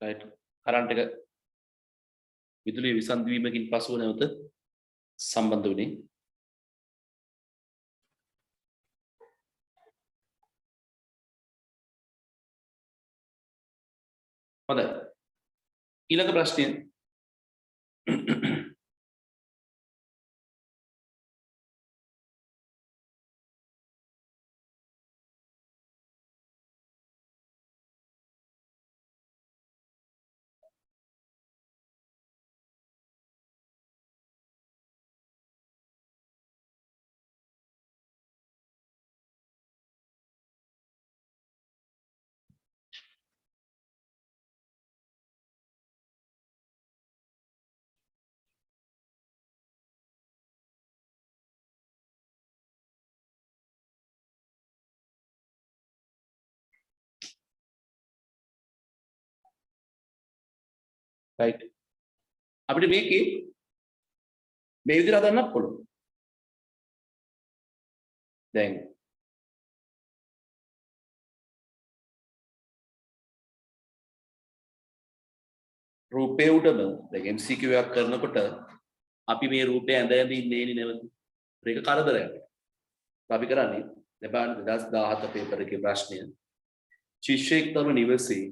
right කරන්ට් එක විදුලිය විසන්ධි වීමකින් පසුව නැවත සම්බන්ධ වුණේ හොඳයි ඊළඟ ප්‍රශ්නය right අපිට මේකේ මේ විදිහට හදන්නත් පුළුවන් දැන් රූපේ උඩම දැන් MCQ එකක් කරනකොට අපි මේ රූපේ ඇඳ ඇඳ ඉන්නේ නේ නැවත ඒක කරදරයක් අපි කරන්නේ දැන් බලන්න 2017 පේපර් එකේ ප්‍රශ්නය ශිෂ්‍යයෙක් තම නිවසේ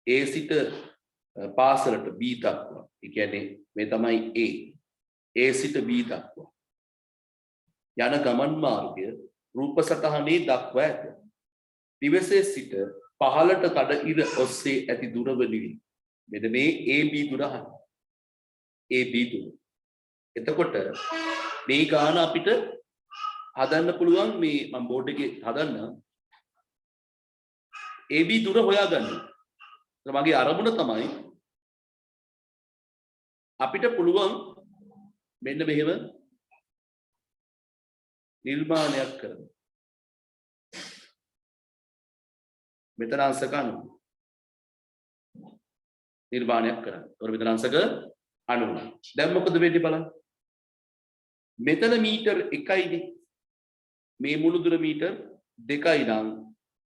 A සිට පාසලට B දක්වා ඒ කියන්නේ මේ තමයි A සිට B දක්වා යන ගමන් මාර්ගය රූප සටහනේ දක්වා ඇත. නිවසේ සිට පහළට කඩ ඉර ඔස්සේ ඇති දුර වලින් මෙන්න මේ AB දුර AB දුර. එතකොට මේ ගාන අපිට හදන්න පුළුවන් මේ මම බෝඩ් එකේ හදන්න AB දුර හොයාගන්න. මගේ අරමුණ තමයි අපිට පුළුවන් මෙන්න මෙහෙම නිර්මාණයක් කරන්න. මෙතන අංශක 90 නිර්මාණයක් කරන්න. ඒතර මෙතන අංශක 90. දැන් මොකද වෙන්නේ බලන්න. මෙතන මීටර් 1යිනේ. මේ මුළු දුර මීටර් 2යි නම්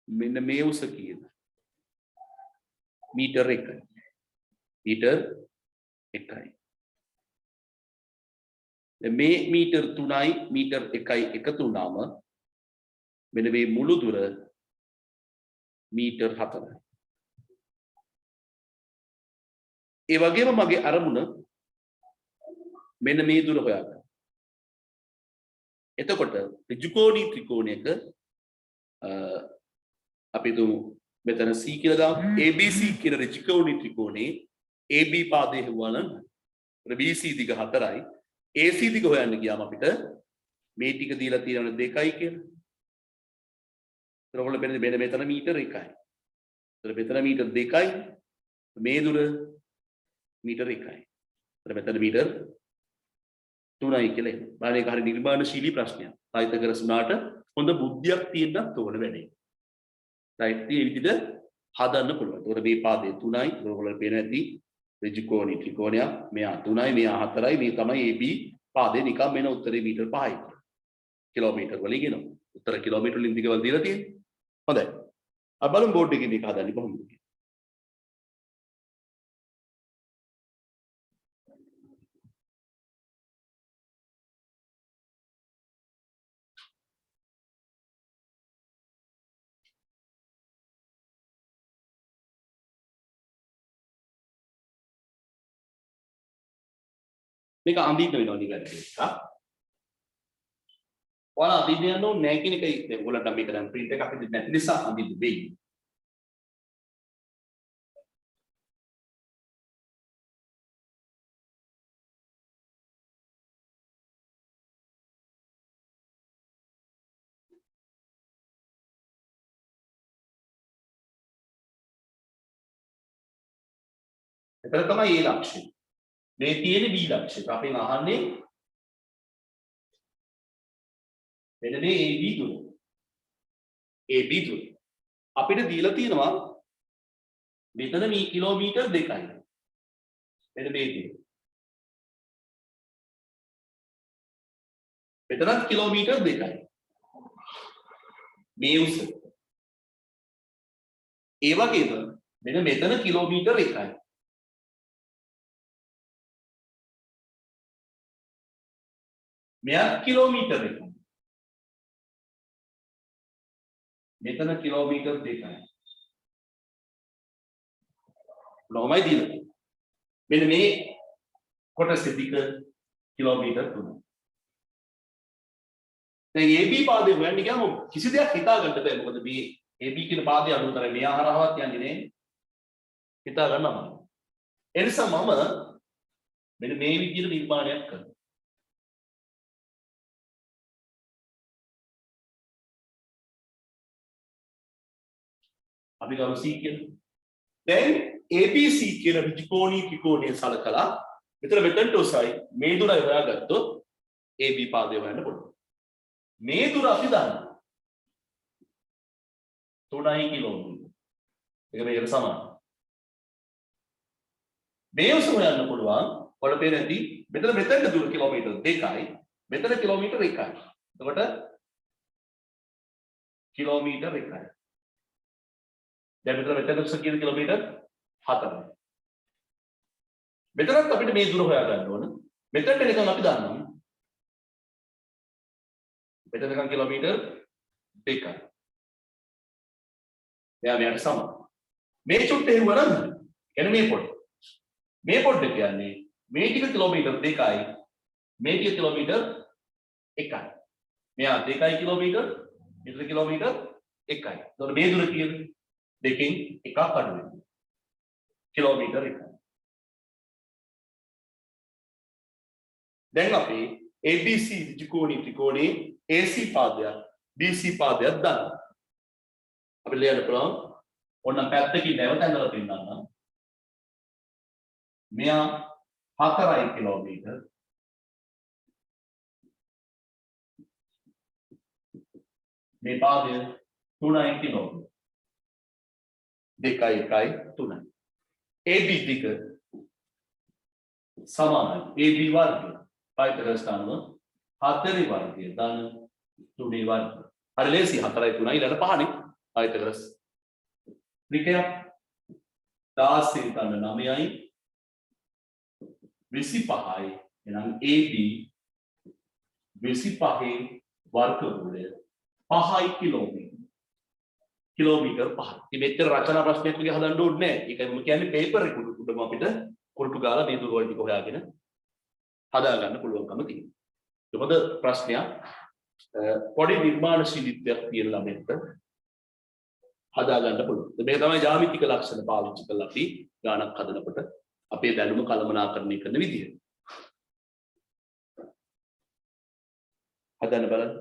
මෙන්න මේ උස කීයද? මීටර් 1යි. මීටර් 1යි. මේ මීටර් 3යි මීටර් 1යි එකතු වුණාම මෙන්න මේ මුළු දුර මීටර් 4යි. ඒ වගේම මගේ අරමුණ මෙන්න මේ දුර හොයාගන්න. එතකොට ඍජුකෝණී ත්‍රිකෝණයක අපි දු මෙතන C කියලා දාමු. ABC කියන ඍජුකෝණී ත්‍රිකෝණේ AB පාදයේ හුවනම් BC දිග 4යි AC දිග හොයන්න ගියාම අපිට මේ ටික දීලා තියෙනවනේ 2යි කියලා. ඒතකොට මෙන්න මෙතන මීටර 1යි. ඒතර මෙතන මීටර 2යි. මේ දුර මීටර 1යි. ඒතර මෙතන මීටර 3යි කියලා එනවා. බලන්න ඒක හරිය නිර්මාණශීලී ප්‍රශ්නයක්. සාහිත්‍යකරසුනාට හොඳ බුද්ධියක් තියෙන්නත් ඕන වැඩේ. සාහිත්‍යයේ විදිහට හදන්න පුළුවන්. ඒතකොට මේ පාදේ 3යි. ඔයගොල්ලෝ පේන ඇති ඍජුකෝණී ත්‍රිකෝණයක්. මෙයා 3යි මෙයා 4යි. මේ තමයි AB පාදේ නිකම් වෙන උත්තරේ මීටර 5යි. කිලෝමීටර් වලින් එනවා. උත්තර කිලෝමීටර් වලින් දිගවල දීලා තියෙන්නේ. හොඳයි. අපි බලමු බෝඩ් එකේ මේක හදන්නේ කොහොමද කියලා. මේක අඳින්න වෙනවා නිකන් එක. ඔයාලා අඳින්න යන්න ඕනේ නැහැ කියන එකයි දැන් ඔයගොල්ලන්ට මේක දැන් print එක අපිට නැති නිසා අඳින්න වෙයි. එතන තමයි ඒ ලක්ෂ්‍ය. මේ තියෙන B ලක්ෂ්‍ය. අපි අහන්නේ මෙන්න මේ AB දුර. AB දුර. අපිට දීලා තියෙනවා මෙතන මේ කිලෝමීටර් 2යි. මෙන්න මේ දුර. මෙතනත් කිලෝමීටර් 2යි. මේ උස. ඒ වගේම මෙන්න මෙතන කිලෝමීටර් 1යි. මෙයක් කිලෝමීටර් 1යි. මෙතන කිලෝමීටර් 2යි. කොහොමයි දීලා තියෙන්නේ. මෙන්න මේ කොටසේ දිග කිලෝමීටර් 3යි. දැන් AB පාදේ හොයන්න ගියාම කිසි දෙයක් හිතා ගන්න බෑ. මොකද මේ AB කියන පාදේ අනුතරයි මෙයා හරහාවත් යන්නේ නේ. හිතා ගන්න අමාරුයි. ඒ නිසා මම මෙන්න මේ විදිහට නිර්මාණයක් කරනවා. අපි ගමු C කියලා. දැන් ABC කියන ත්‍රිකෝණී ත්‍රිකෝණය සලකලා මෙතනට උසයි මේ දුරයි හොයාගත්තොත් AB පාදය හොයන්න පුළුවන්. මේ දුර අපි දන්නවා 3 කිලෝමීටර්. ඒක මේකට සමානයි. මේ උස හොයන්න පුළුවන්. ඔයාලට පේන ඇති මෙතනට දුර කිලෝමීටර් 2යි. මෙතන කිලෝමීටර් 1යි. එතකොට කිලෝමීටර් 1යි. දැන් මෙතන උස කියන කිලෝමීටර් 4යි. මෙතනත් අපිට මේ දුර හොයා ගන්න ඕන. මෙතනට නිකන් අපි දන්නවා. මෙතන නිකන් කිලෝමීටර් 2යි. එයා මෙයාට සමානයි. මේ චුට්ටේ හෙව්වනම් කියන්නේ මේ පොඩ. මේ පොඩ කියන්නේ මේ ටික කිලෝමීටර් 2යි. මේ ටික කිලෝමීටර් 1යි. මෙයා 2යි කිලෝමීටර්, මෙතන කිලෝමීටර් 1යි. එතකොට මේ දුර කියන්නේ දෙකෙන් එකක් අඩු වෙනවා. කිලෝමීටර් 1යි. දැන් අපි ABC ත්‍රිකෝණේ AC පාදයක් BC පාදයක් දානවා. අපි ලියන්න පුළුවන් ඔන්න පැත්තකින් නැවත ඇඳලා පෙන්නන්න. මෙයා 4යි කිලෝමීටර්. මේ පාදය 3යි කිලෝමීටර්. 2යි 1යි 3යි. AB දිග සමානයි. AB වර්ගය පයිතගොරස් අනුව 4 වර්ගය දාන 3 වර්ගය. හරි ලේසි 4යි 3යි ඊළඟ 5නේ පයිතගොරස්. ත්‍රිකයක් 16 ගන්න 9යි 25යි. එහෙනම් AB 25 වර්ගමූලය 5යි කිලෝමීටර්. කිලෝමීටර් 5. ඉතින් මෙච්චර රචනා ප්‍රශ්නයක් වගේ හදන්න ඕනේ නැහැ. ඒකයි මම කියන්නේ පේපර් එක උඩම අපිට කුරුටු ගාලා මේ දුර වල ටික හොයාගෙන හදා ගන්න පුළුවන්කම තියෙනවා. ඒක හොඳ ප්‍රශ්නයක්. පොඩි නිර්මාණශීලීත්වයක් තියෙන ළමෙක්ට හදා ගන්න පුළුවන්. මේක තමයි ජ්‍යාමිතික ලක්ෂණ පාවිච්චි කරලා අපි ගානක් හදනකොට අපේ දැනුම කළමනාකරණය කරන විදිය. හදන්න බලන්න.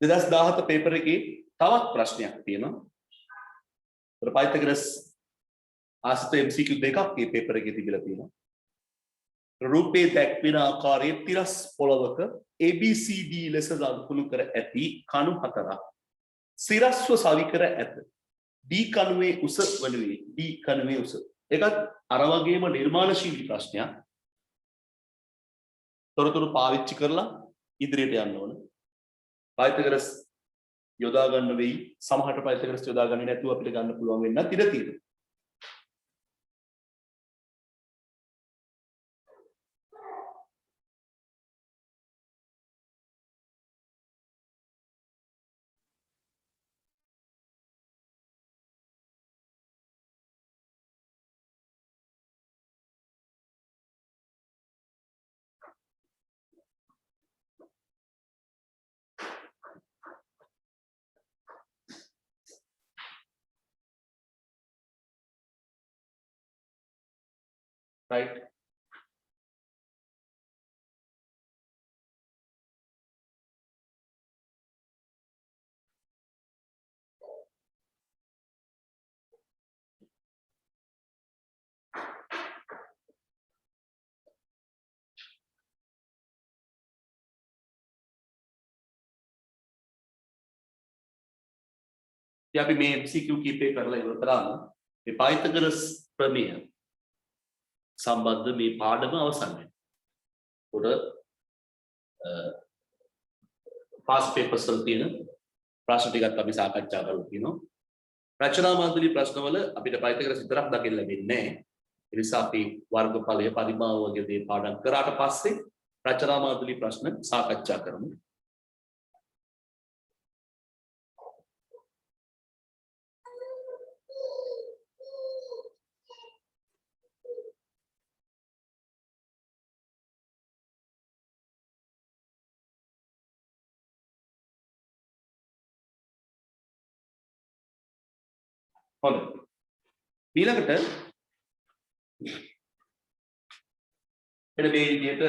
දෙදස් 17 පේපර් එකේ තවත් ප්‍රශ්නයක් තියෙනවා. ඒතර පයිතගොරස් ආශ්‍රිත MCQ දෙකක් මේ පේපර් එකේ තිබිලා තියෙනවා. රූපේ දැක්වෙන ආකාරයේ තිරස් පොළවක ABCD ලෙස ලකුණු කර ඇති කණු හතරක් සිරස්ව සවි කර ඇත. D කණුවේ උස වනුයේ D කණුවේ උස. ඒකත් අර වගේම නිර්මාණශීලී ප්‍රශ්නයක්. තොරතුරු පාවිච්චි කරලා ඉදිරියට යන්න ඕන. පයිතගොරස් යොදා ගන්න වෙයි. සමහරට පයිතගොරස් යොදා ගන්නේ නැතුව අපිට ගන්න පුළුවන් වෙන්නත් ඉඩ තියෙනවා. right? या भी मैं MCQ कीपे कर ले उतरा මේ පායිතගරස් ප්‍රමේය සම්බන්ධ මේ පාඩම අවසන් වෙනවා. උඩ පාස් පේපර්ස් වල තියෙන ප්‍රශ්න ටිකක් අපි සාකච්ඡා කරලා තියෙනවා. රචනා මාර්ගදී ප්‍රශ්නවල අපිට පායිතගරස් විතරක් දකින්න ලැබෙන්නේ නැහැ. ඒ නිසා අපි වර්ගඵලය පරිමාව වගේ දේ පාඩම් කරාට පස්සේ රචනා මාර්ගදී ප්‍රශ්න සාකච්ඡා කරමු. හොඳයි. ඊළඟට මෙන්න මේ විදිහට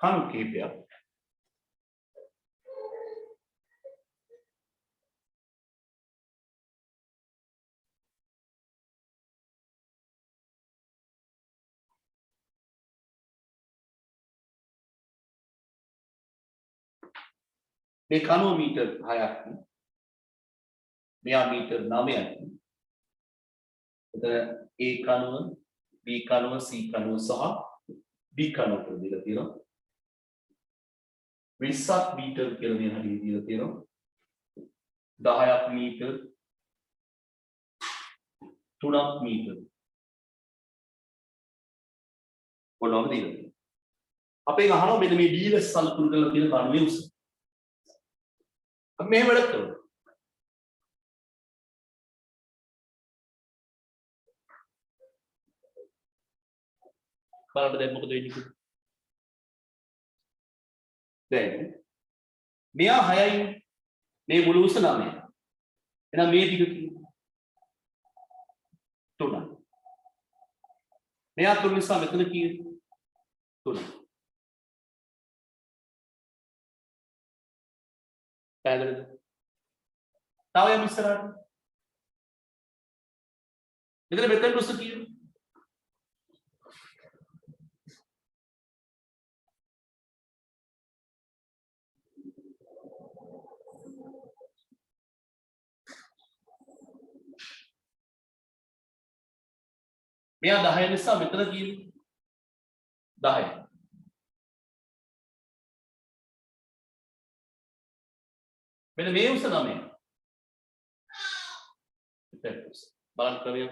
කණු කීපයක් මේ කණුව මීටර් 6ක් මෙයා මීටර් 9ක්. එතන A කණුව, B කණුව, C කණුව සහ D කණුව කියලා දීලා තියෙනවා. 20ක් මීටර් කියලා දෙන හැටි දීලා තියෙනවා. 10ක් මීටර්, 3ක් මීටර්. ඔන්නෝම දීලා තියෙනවා. අපෙන් අහනවා මෙන්න මේ D ලෙස සලකුණු කරලා තියෙන කණුවේ උස. අපි මෙහෙම වැඩ කරමු. බලන්න දැන් මොකද වෙන්නේ කියලා. දැන් මෙයා 6යි මේ මුළු උස 9යි. එහෙනම් මේ දිග කීයද? 3යි. මෙයා 3 නිසා මෙතන කීයද? 3යි. පැහැදිලිද? තව යමු ඉස්සරහට. මෙතන උස කීයද? මෙයා 10 නිසා මෙතන කීයද? 10යි. මෙන්න මේ උස 9යි. බලන්න ක්‍රමය.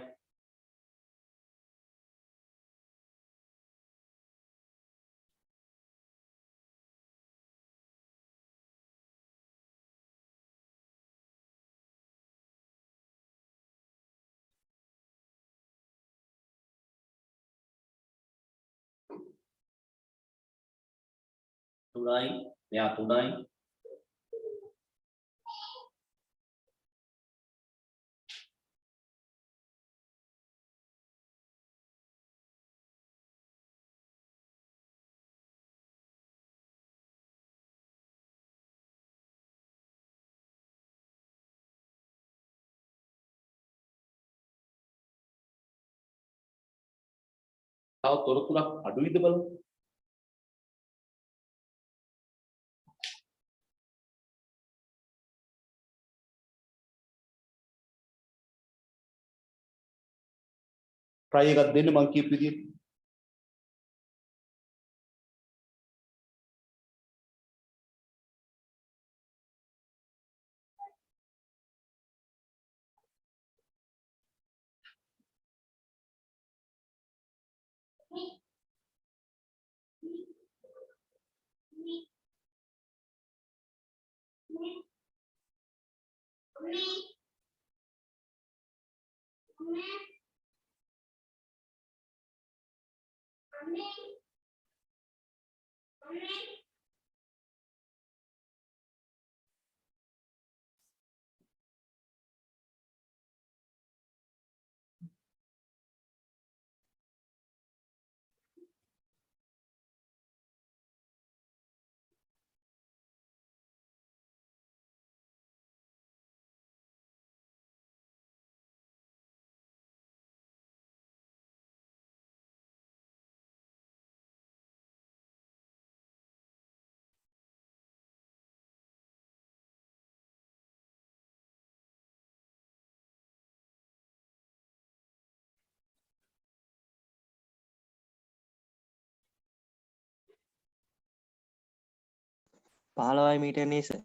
තුනයි මෙයා 3යි. තව තොරතුරක් අඩුයිද බලමු. try එකක් දෙන්න මං කියපු විදිහට. 15 මීටර් නේ සර්.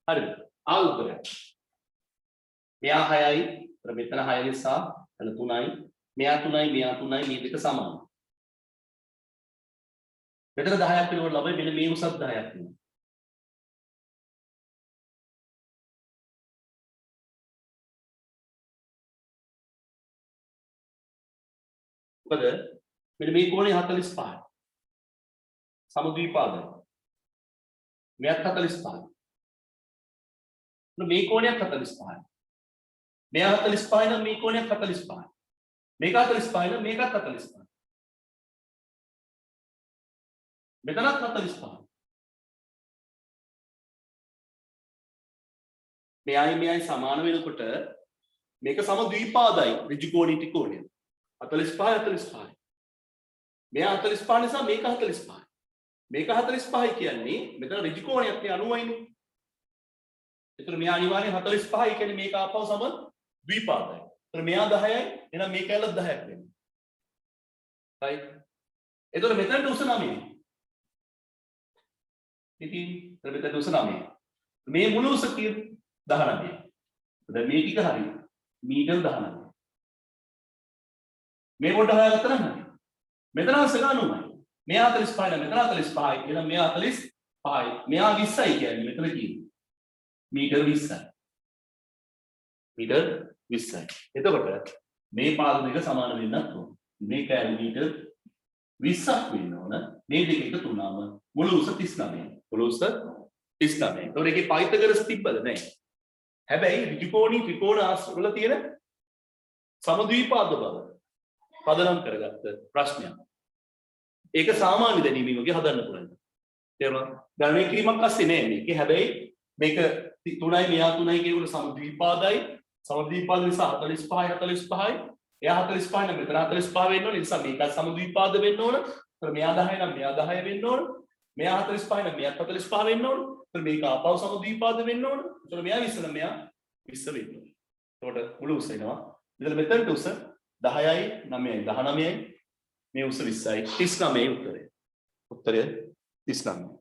හරිද? ආ උත්තරය. මෙයා 6යි, මෙතන 6 නිසා එතන 3යි, මෙයා 3යි, මෙයා 3යි මේ දෙක සමානයි. මෙතන 10ක් වෙනකොට ළමයි මෙන්න මේ උසත් 10ක් වෙනවා. මොකද මෙන්න මේ කෝණය 45යි. සමද්විපාදයි. මෙයත් 45යි. මේ කෝණයක් 45යි. මෙයා 45යි නම් මේ කෝණයක් 45යි. මේක 45යි නම් මේකත් 45යි. මෙතනත් 45යි. මෙයයි සමාන වෙනකොට මේක සමද්විපාදයි ඍජු කෝණී ත්‍රිකෝණය. 45යි 45යි. මෙයා 45 නිසා මේක 45යි. මේක 45යි කියන්නේ මෙතන ඍජු කෝණයක් 90යිනේ. එතන මෙයා අනිවාර්යෙන් 45යි කියන්නේ මේක ආපහු සම ද්විපාදයි. එතන මෙයා 10යි එහෙනම් මේක ඇල්ල 10ක් වෙනවා. right? එතන මෙතනට උස 9යි. ඉතින් මෙතනට උස 9යි. මේ මුළු උස කීයද? 19යි. දැන් මේ ටික හරියි. මීටර් 19යි. මේ කොට හොයාගත්තා නම් හරි. මෙතන අංශ ගන්නවයි. මෙයා 45යි නම් මෙතන 45යි. එහෙනම් මෙයා 45යි. මෙයා 20යි කියන්නේ මෙතන කියන්නේ. मीटर 20යි. मीटर 20යි. එතකොට මේ පාද දෙක සමාන වෙන්නත් ඕන. මේක මීටර් 20ක් වෙන්න ඕන. මේ දෙක එකතු වුණාම මුළු උස 39යි. මුළු උස 39යි. ඒතකොට ඒකේ පයිතගරස් තිබ්බද නැහැ. හැබැයි ත්‍රිකෝණී ත්‍රිකෝණ ආශ්‍රවල තියෙන සමද්විපාද බව පදනම් කරගත්ත ප්‍රශ්නයක්. ඒක සාමාන්‍ය දැනීමෙන් වගේ හදන්න පුළුවන්. තේරුණාද? ගණනය කිරීමක් අස්සේ නෑ මේකේ. හැබැයි මේක 3යි මෙයා 3යි කියනකොට සමද්විපාදයි. සමද්විපාද නිසා 45යි 45යි. එයා 45 නම් මෙතන 45 වෙන්න ඕනේ. ඒ නිසා මේකත් සමද්විපාද වෙන්න ඕන. ඒතර මෙයා 10 නම් මෙයා 10 වෙන්න ඕන. මෙයා 45 නම් මෙයාත් 45 වෙන්න ඕන. ඒතර මේක ආපහු සමද්විපාද වෙන්න ඕන. ඒතර මෙයා 20 නම් මෙයා 20 වෙන්න ඕන. එතකොට මුළු උස එනවා. මෙතන මෙතනට උස 10යි 9යි 19යි. මේ උස 20යි 39යි උත්තරය. උත්තරය 39.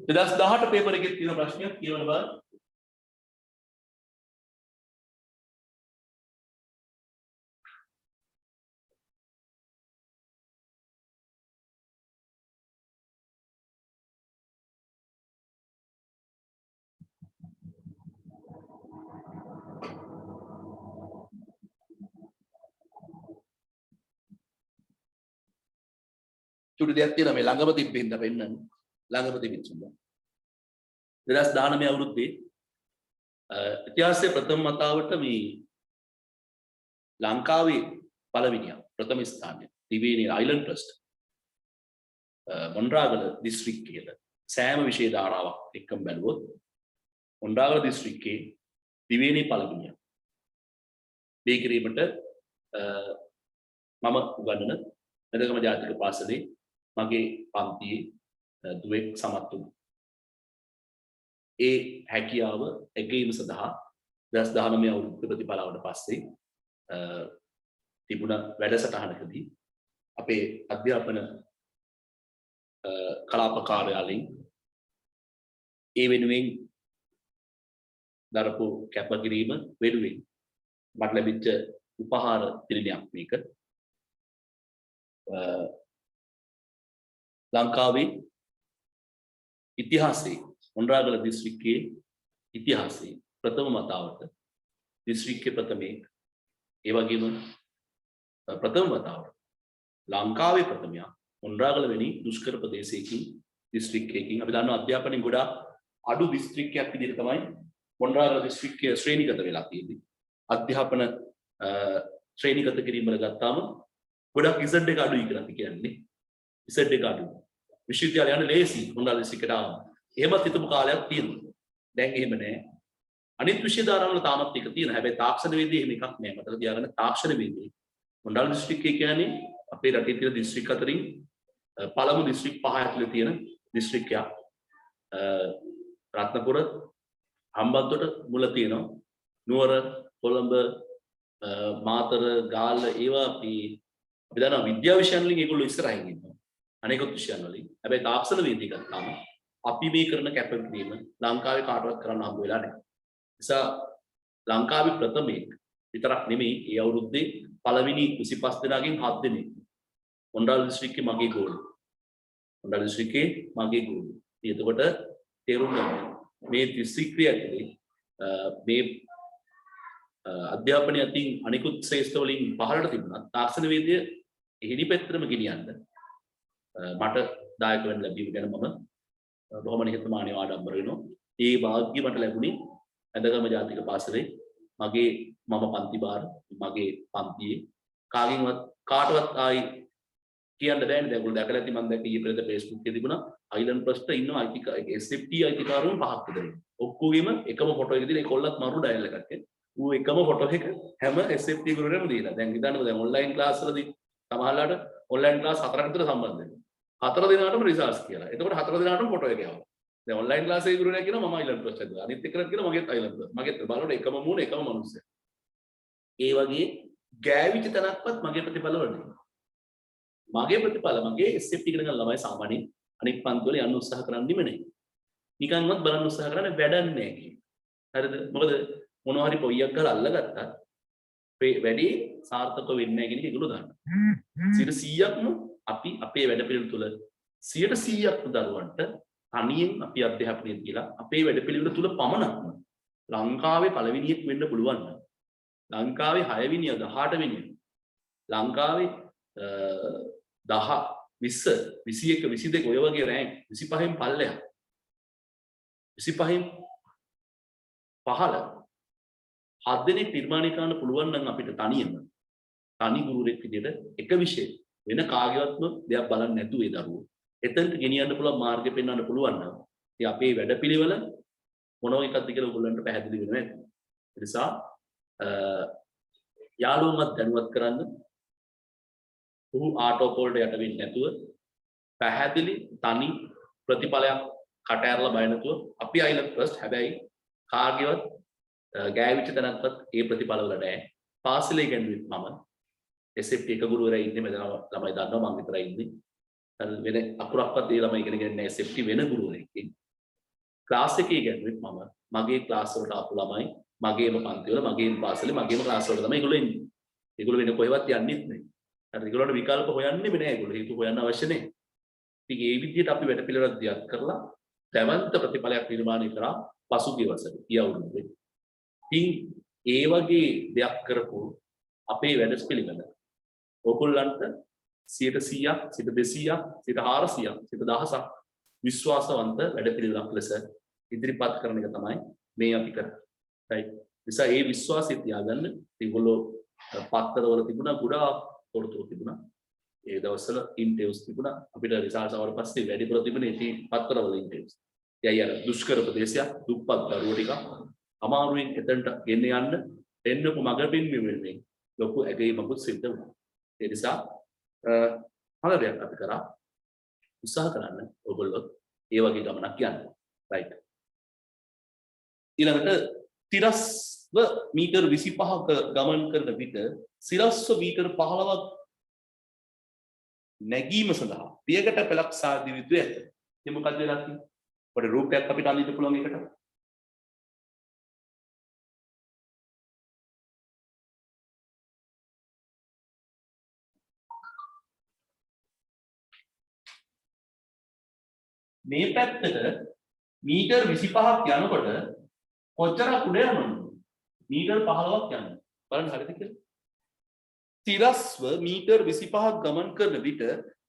2018 පේපර් එකේ තියෙන ප්‍රශ්නයක් කියවන බා. චුටි දෙයක් තියෙනවා මේ ළඟම තිබ්බින්ද පෙන්නන්න. ළඟම තිබිච්ච උඹ 2019 අවුරුද්දේ ඉතිහාසයේ ප්‍රථම වතාවට මේ ලංකාවේ පළවෙනියා ප්‍රථම ස්ථානය ත්‍රිවේණී අයිලන්ඩ් ට්‍රස්ට් මොණරාගල දිස්ත්‍රික්කයේ සෑම විෂය ධාරාවක් එක්කම බැලුවොත් මොණරාගල දිස්ත්‍රික්කයේ දිවයිනේ පළවෙනිය. මේ කිරීමට මම උගන්වන නදගම ජාතික පාසලේ මගේ පන්තියේ දුවෙක් සමත් වුණා. ඒ හැකියාව එකීම සඳහා 2019 අවුරුදු ප්‍රතිපලාවට පස්සේ තිබුණ වැඩසටහනකදී අපේ අධ්‍යාපන කලාප කාර්යාලයෙන් ඒ වෙනුවෙන් දරපු කැපකිරීම වෙනුවෙන් මට ලැබිච්ච උපහාර පිළිණයක් මේක. ලංකාවේ ඉතිහාසයේ මොණරාගල දිස්ත්‍රික්කයේ ඉතිහාසයේ ප්‍රථම වතාවට දිස්ත්‍රික්කයේ ප්‍රථමයේ ඒ වගේම ප්‍රථම වතාවට ලංකාවේ ප්‍රථමයා මොණරාගල වැනි දුෂ්කර ප්‍රදේශයකින් දිස්ත්‍රික්කයකින් අපි දන්නවා අධ්‍යාපනයේ ගොඩාක් අඩු දිස්ත්‍රික්කයක් විදිහට තමයි මොණරාගල දිස්ත්‍රික්කය ශ්‍රේණිගත වෙලා තියෙන්නේ. අධ්‍යාපන ශ්‍රේණිගත කිරීම වල ගත්තාම ගොඩක් ඉසඩ් එක අඩුයි කියලා අපි කියන්නේ. ඉසඩ් එක අඩුයි. විශ්වවිද්‍යාලය යන ලේසි මොණරාගල දිස්ත්‍රික්කයට ආවම. එහෙමත් හිතපු කාලයක් තියෙනවා. දැන් එහෙම නැහැ. අනිත් විෂය ධාරාවල තාමත් එක තියෙනවා. හැබැයි තාක්ෂණ වේදේ එහෙම එකක් නැහැ. මතක තියාගන්න තාක්ෂණ වේදේ මොණරාගල දිස්ත්‍රික්කය කියන්නේ අපේ රටේ තියෙන දිස්ත්‍රික් අතරින් පළමු දිස්ත්‍රික් 5 ඇතුලේ තියෙන දිස්ත්‍රික්කයක්. රත්නපුර, හම්බන්තොට මුල තියෙනවා. නුවර, කොළඹ, මාතර, ගාල්ල ඒවා අපි දන්නවා විද්‍යා විෂයන් වලින් ඒගොල්ලෝ ඉස්සරහින් ඉන්නවා. අනෙකුත් විෂයන් වලින්. හැබැයි තාක්ෂණ වේදී ගත්තාම අපි මේ කරන කැපකිරීම ලංකාවේ කාටවත් කරන්න හම්බ වෙලා නැහැ. නිසා ලංකාවේ ප්‍රථමයෙක් විතරක් නෙමෙයි ඒ අවුරුද්දේ පළවෙනි 25 දෙනාගෙන් 7 දෙනෙක් මොණරාගල දිස්ත්‍රික්කේ මගේ ගෝලු. මොණරාගල දිස්ත්‍රික්කේ මගේ ගෝලු. එතකොට තේරුම් ගන්න මේ දිස්ත්‍රික්කය ඇතුලේ මේ අධ්‍යාපනය අතින් අනිකුත් ශ්‍රේෂ්ඨ වලින් පහළට තිබුණා. තාක්ෂණ වේදය එහිණි පැත්තටම ගෙනියන්න මට දායක වෙන්න ලැබීම ගැන මම බොහොම නිහතමානීව ආඩම්බර වෙනවා. ඒ වාග්ය මට ලැබුණේ ඇදගම ජාතික පාසලේ මගේ මම පන්ති භාර මගේ පන්තියේ කාටවත් ආයි කියන්න බෑනේ. දැන් ඔයගොල්ලෝ දැකලා ඇති මම දැක්ක ඊයේ පෙරේද Facebook එකේ තිබුණා අයිලන්ඩ් ප්‍රස්ට ඉන්නවා SFT අයිතිකාරවරුන් 5ක් විතර. ඔක්කොගෙම එකම ෆොටෝ එක දීලා ඒකොල්ලත් මරු ඩයල් එකක් ඌ එකම ෆොටෝ එක හැම SFT ගුරුවරයෙක්ම දීලා. දැන් හිතන්නකෝ දැන් ඔන්ලයින් ක්ලාස් වලදී සමහරලාට ඔන්ලයින් ක්ලාස් 4ක් විතර සම්බන්ධ වෙනවා. 4 දිනකටම රිසර්ච් කියලා. එතකොට 4 දිනකටම ෆොටෝ එක යවනවා. දැන් ඔන්ලයින් ක්ලාස් එකේ ගුරුවරයා කියනවා මම අයිලන්ඩ් ප්‍රස්ට ඇදුවා. අනිත් එක්කනත් කියනවා මගේත් අයිලන්ඩ් ප්‍රස්ට. මගේත් බලන්න එකම මූණ එකම මිනිස්සයා. ඒ වගේ ගෑවිච්ච තැනක්වත් මගේ ප්‍රතිඵල වලදී. මගේ ප්‍රතිඵල මගේ SFT ඉගෙන ගන්න ළමයි සාමාන්‍යයෙන් අනිත් පන්තිවල යන්න උත්සාහ කරන්නෙම නැහැ. නිකන්වත් බලන්න උත්සාහ කරන්නේ වැඩක් නැහැ කියන්නේ. හරිද? මොකද මොනවා හරි පොයියක් ගහලා අල්ලගත්තා වැඩි සාර්ථක වෙන්නේ නැහැ කියන එක ඒගොල්ලෝ දන්නවා. 100%ක්ම අපි අපේ වැඩ පිළිවෙල තුල 100%ක්ම දරුවන්ට තනියෙන් අපි අධ්‍යාපනය දීලා අපේ වැඩ පිළිවෙල තුල පමණක්ම ලංකාවේ පළවෙනියෙක් වෙන්න පුළුවන්. ලංකාවේ 6 වෙනිය 18 වෙනිය ලංකාවේ 10 20 21 22 ඔය වගේ රෑන්ක් 25න් පල්ලෙහා 25න් පහළ 7 දෙනෙක් නිර්මාණය කරන්න පුළුවන් නම් අපිට තනියම තනි ගුරුවරයෙක් විදිහට එක විෂය වෙන කාගේවත්ම දෙයක් බලන්නේ නැතුව ඒ දරුවෝ එතනට ගෙනියන්න පුළුවන් මාර්ගෙ පෙන්වන්න පුළුවන් නම් ඉතින් අපේ වැඩපිළිවෙල මොනවා එකක්ද කියලා ඔයගොල්ලන්ට පැහැදිලි වෙනවා නේද? ඒ නිසා යාළුවමත් දැනුවත් කරන්න උහු ආටෝපෝල්ට යට වෙන්නේ නැතුව පැහැදිලි තනි ප්‍රතිඵලයක් කට ඇරලා බය නැතුව අපි අයිලන්ඩ් ෆස්ට් හැබැයි කාගේවත් ගෑවිච්ච තැනක්වත් ඒ ප්‍රතිඵල වල නැහැ. පාසලේ ඉගෙනුවෙත් මම SFT එක ගුරුවරයා ඉන්නේ මෙතන ළමයි දන්නවා මම විතරයි ඉන්නේ. වෙන අකුරක්වත් ඒ ළමයි ඉගෙනගෙන නැහැ SFT වෙන ගුරුවරයෙක්ගෙන්. ක්ලාස් එකේ ඉගෙනුවෙත් මම මගේ ක්ලාස් වලට ආපු ළමයි මගේම පන්ති වල මගේම පාසලේ මගේම ක්ලාස් වල තමයි ඒගොල්ලෝ ඉන්නේ. ඒගොල්ලෝ වෙන කොහෙවත් යන්නේත් නැහැ. හරි ඒගොල්ලෝට විකල්ප හොයන්නෙම නැහැ ඒගොල්ලෝ. හේතු හොයන්න අවශ්‍ය නැහැ. ඉතින් ඒ විදිහට අපි වැඩ පිළිවෙලක් දියත් කරලා දැවන්ත ප්‍රතිඵලයක් නිර්මාණය කරා පසුගිය වසරේ ඊයවුරුද්දේ. ඉතින් ඒ වගේ දෙයක් කරපු අපේ වැඩ පිළිවෙල ඔයගොල්ලන්ට 100%ක් 200ක් 400ක් 1000ක් විශ්වාසවන්ත වැඩ පිළිවෙලක් ලෙස ඉදිරිපත් කරන එක තමයි මේ අපි කරන්නේ. right. නිසා ඒ විශ්වාසය තියාගන්න ඒගොල්ලෝ පත්තරවල තිබුණා ගොඩාක් තොරතුරු තිබුණා. ඒ දවස්වල ඉන්ටර්වියුස් තිබුණා. අපිට රිසල්ට්ස් ආවට පස්සේ වැඩිපුර තිබුණේ ඉතින් පත්තරවල ඉන්ටර්වියුස්. එයයි අර දුෂ්කර ප්‍රදේශයක්, දුප්පත් දරුවෝ ටික අමාරුවෙන් එතනට ගෙන්න යන්න එන්නකු මඟ පෙන්වීමෙන් ලොකු ඇගීමකුත් සිද්ධ වුණා. ඒ නිසා හොඳ දෙයක් අපි කරා. උත්සාහ කරන්න ඔයගොල්ලෝ ඒ වගේ ගමනක් යන්න. රයිට්. ඊළඟට තිරස්ව මීටර් 25ක ගමන් කරන විට සිරස්ව මීටර් 15ක් නැගීම සඳහා පියගැට පෙළක් සාදිය යුතුය ඇත. මේ මොකක්ද වෙලා තියෙන්නේ? පොඩි රූපයක් අපිට අඳින්න පුළුවන් එකට. මේ පැත්තට මීටර් 25ක් යනකොට කොච්චරක් උඩ යනවද? මීටර් 15ක් යනවා. බලන්න හරිද කියලා? සිරස්ව මීටර් 25ක් ගමන් කරන විට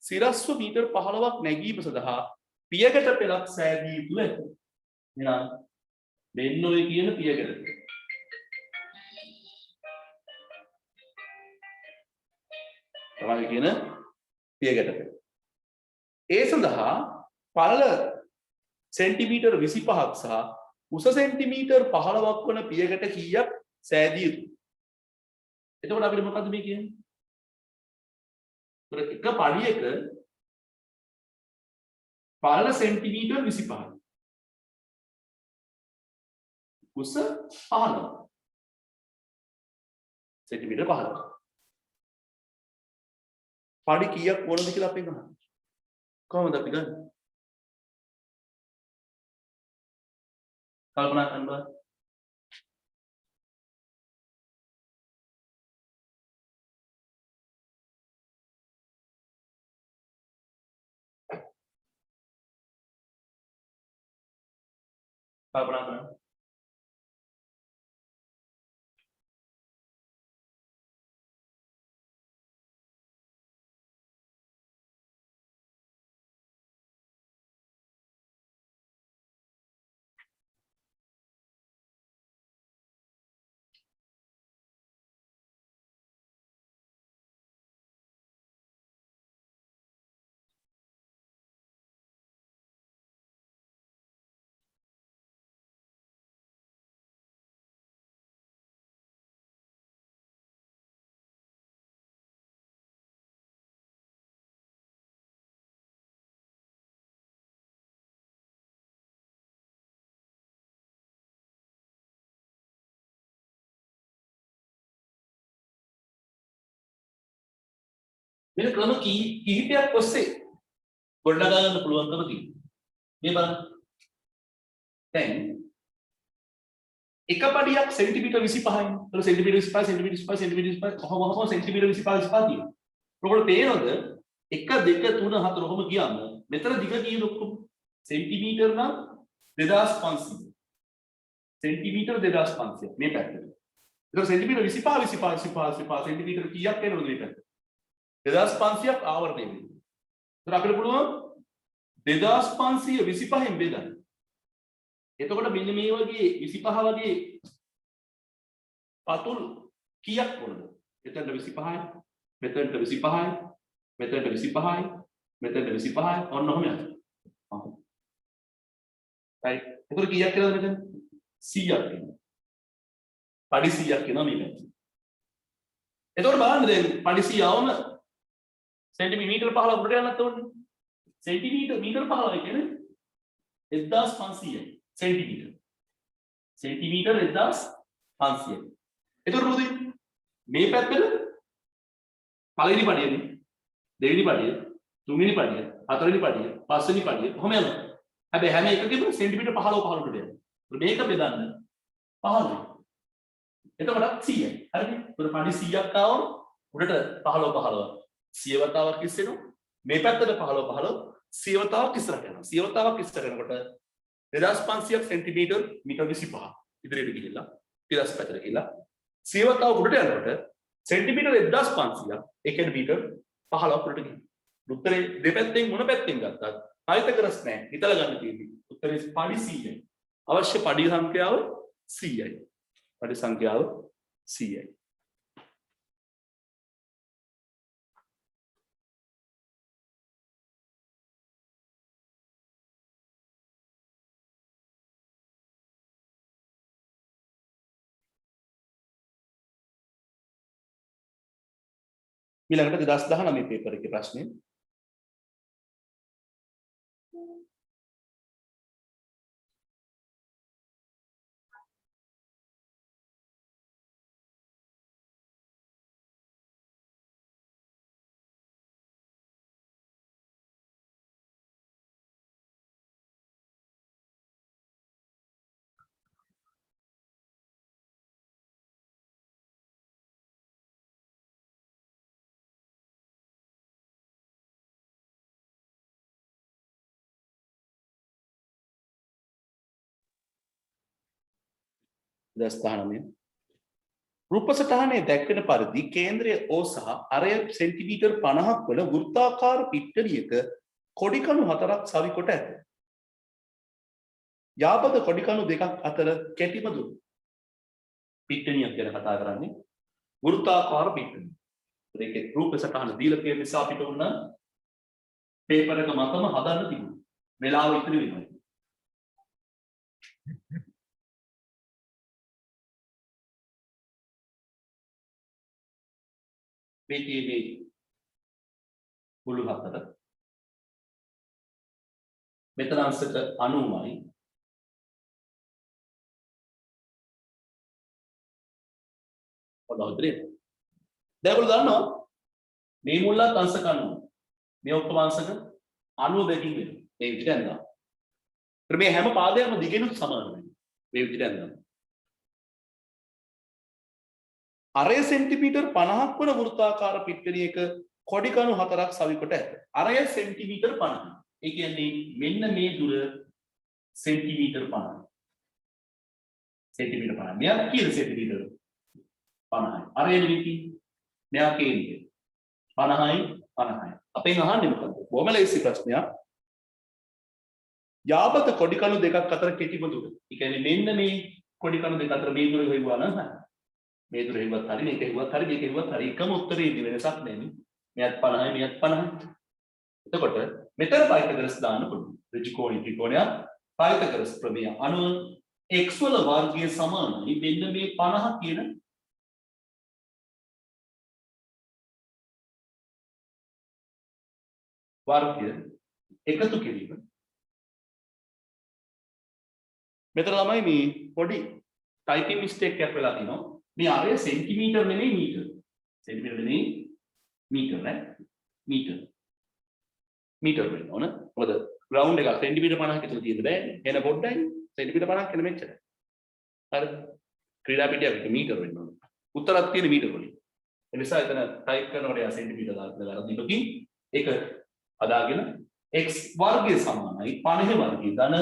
සිරස්ව මීටර් 15ක් නැගීම සඳහා පියගැට පෙළක් සෑදිය යුතුය ඇත. එහෙනම් මෙන්න ඔය කියන පියගැට. තමයි කියන පියගැට පෙළ. ඒ සඳහා පළල සෙන්ටිමීටර් 25ක් සහ උස සෙන්ටිමීටර් 15ක් වන පියගැට කීයක් සෑදිය යුතුයි? එතකොට අපිට මොකද්ද මේ කියන්නේ? එක පඩියක පළල සෙන්ටිමීටර් 25යි. උස 15. සෙන්ටිමීටර් 15. පඩි කීයක් ඕනද කියලා අපි ගන්නවා. කොහොමද අපි ගන්නේ? කල්පනා කරන්න බලන්න. කල්පනා කරන්න. මෙන්න ක්‍රම කිහිපයක් ඔස්සේ ගොඩනගා ගන්න පුළුවන්කම තියෙනවා. මේ බලන්න. දැන් එක පඩියක් සෙන්ටිමීටර් 25යි. ඒක සෙන්ටිමීටර් 25 සෙන්ටිමීටර් 25 සෙන්ටිමීටර් 25 කොහොම සෙන්ටිමීටර් 25 25 තියෙනවා. ඔයගොල්ලෝ පේනවද? 1 2 3 4 ඔහොම ගියාම මෙතන දිග කීයද ඔක්කොම? සෙන්ටිමීටර් නම් 2500. සෙන්ටිමීටර් 2500 මේ පැත්තට. ඒක සෙන්ටිමීටර් 25 25 25 25 සෙන්ටිමීටර් කීයක් එනවද මේ පැත්තට? 2500ක් ආවරණය වෙනවා. ඒතර අපිට පුළුවන් 2525න් බෙදන්න. එතකොට මෙන්න මේ වගේ 25 වගේ පතුල් කීයක් වුණද? එතනට 25යි, මෙතනට 25යි, මෙතනට 25යි, මෙතනට 25යි ඔන්න ඔහොම යනවා. right. එතකොට කීයක් කියලාද මෙතන? 100ක් එනවා. පඩි 100ක් එනවා මේ පැත්තට. එතකොට බලන්න දැන් පඩි 100වම सेंटीमीटर 15 උඩට යන්නත් ඕනේ. सेंटीमीटर मीटर 15 කියන්නේ 1500යි. सेंटीमीटर. सेंटीमीटर 1500යි. එතකොට මොකද මේ පැත්තට පළවෙනි පඩියනේ, දෙවෙනි පඩිය, තුන්වෙනි පඩිය, හතරවෙනි පඩිය, පස්වෙනි පඩිය කොහොම යනවා? හැබැයි හැම එකකෙම सेंटीमीटर 15 15 උඩට යනවා. මේක බෙදන්න 15යි. එතකොට 100යි. හරිද? ඒතකොට පඩි 100ක් ආවම උඩට 15 15 100 වතාවක් ඉස්සෙනවා. මේ පැත්තට 15 15 100 වතාවක් ඉස්සරහට යනවා. 100 වතාවක් ඉස්සරහට යනකොට 2500ක් සෙන්ටිමීටර් මීටර් 25 ඉදිරියට ගිහිල්ලා ඊළඟ පැත්තට ගිහිල්ලා 100 වතාවක් උඩට යනකොට සෙන්ටිමීටර් 1500ක් ඒ කියන්නේ මීටර් 15ක් උඩට ගිහින්. උත්තරේ දෙපැත්තෙන් මොන පැත්තෙන් ගත්තත් ආයතකරස් නැහැ. හිතලා ගන්න තියෙන්නේ. උත්තරේ පඩි 100යි. අවශ්‍ය පඩි සංඛ්‍යාව 100යි. පඩි සංඛ්‍යාව 100යි. ඊළඟට 2019 පේපර් එකේ ප්‍රශ්නේ දස්ථානමය රූපසටහනේ දැක්වෙන පරිදි කේන්ද්‍රය O සහ අරය සෙන්ටිමීටර් 50ක් වන වෘත්තාකාර පිට්ටනියක කොඩිකණු 4ක් සවි කොට ඇත. යාපද කොඩිකණු දෙකක් අතර කැටිම දුර. පිට්ටනියක් ගැන කතා කරන්නේ වෘත්තාකාර පිට්ටනිය. ඒකේ රූපසටහන දීලා තියෙන නිසා අපිට උන්න පේපර් එක මතම හදන්න තිබුණා. වෙලාව ඉතිරි වෙනවා. මේ බුළු හතර මෙතන අංශක 90යි ඔලවදේ දැන් ඔයගොල්ලෝ දන්නවා මේ මුල්ලත් අංශක 90 මේ ඔක්කොම අංශක 92කින් වෙනවා මේ විදිහට යනවා ඊට මේ හැම පාදයක්ම දිගෙනුත් සමාන වෙනවා මේ විදිහට යනවා අරය සෙන්ටිමීටර් 50ක් වන වෘත්තාකාර පිට්ටනියක කොඩිකණු 4ක් සවි කොට ඇත. අරය සෙන්ටිමීටර් 50. ඒ කියන්නේ මෙන්න මේ දුර සෙන්ටිමීටර් 50. සෙන්ටිමීටර් 50. මෙයා කියන සෙන්ටිමීටර් 50යි. අරය නෙමෙයි. මෙයා කියන්නේ 50යි 50යි. අපෙන් අහන්නේ මොකද්ද? බොහොම ලේසි ප්‍රශ්නයක්. යාපත කොඩිකණු දෙකක් අතර කෙටිම දුර. ඒ කියන්නේ මෙන්න මේ කොඩිකණු දෙක අතර මේ දුර හොයුවා නම් මේ දුර හෙව්වත් හරි මේක හෙව්වත් හරි මේක හෙව්වත් හරි එකම උත්තරේ ඉදි වෙනසක් නැහැ මෙයත් 50යි මෙයත් 50යි එතකොට මෙතන පයිතගොරස් දාන්න පුළුවන් ඍජු කෝණී ත්‍රිකෝණයක් පයිතගොරස් ප්‍රමේය අනුව x වල වර්ගය සමානයි මෙන්න මේ 50 කියන වර්ගය එකතු කිරීම මෙතන තමයි මේ පොඩි ටයිපින් මිස්ටේක් එකක් වෙලා තිනවා මේ අරය සෙන්ටිමීටර් නෙමෙයි මීටර්. සෙන්ටිමීටර් නෙමෙයි මීටර් නේ. මීටර්. මීටර් වෙන්න ඕන. මොකද ග්‍රවුන්ඩ් එක සෙන්ටිමීටර් 50ක විතර තියෙන්න බෑනේ. එන පොඩ්ඩයි සෙන්ටිමීටර් 50ක් එන මෙච්චර. හරිද? ක්‍රීඩා පිටියක් මීටර් වෙන්න ඕන. උත්තරයක් තියෙන මීටර් වලින්. ඒ නිසා එතන ටයිප් කරනකොට යා සෙන්ටිමීටර් දාලා වැරදිපකින් ඒක අදාගෙන x වර්ගය සමානයි 50 වර්ගය ධන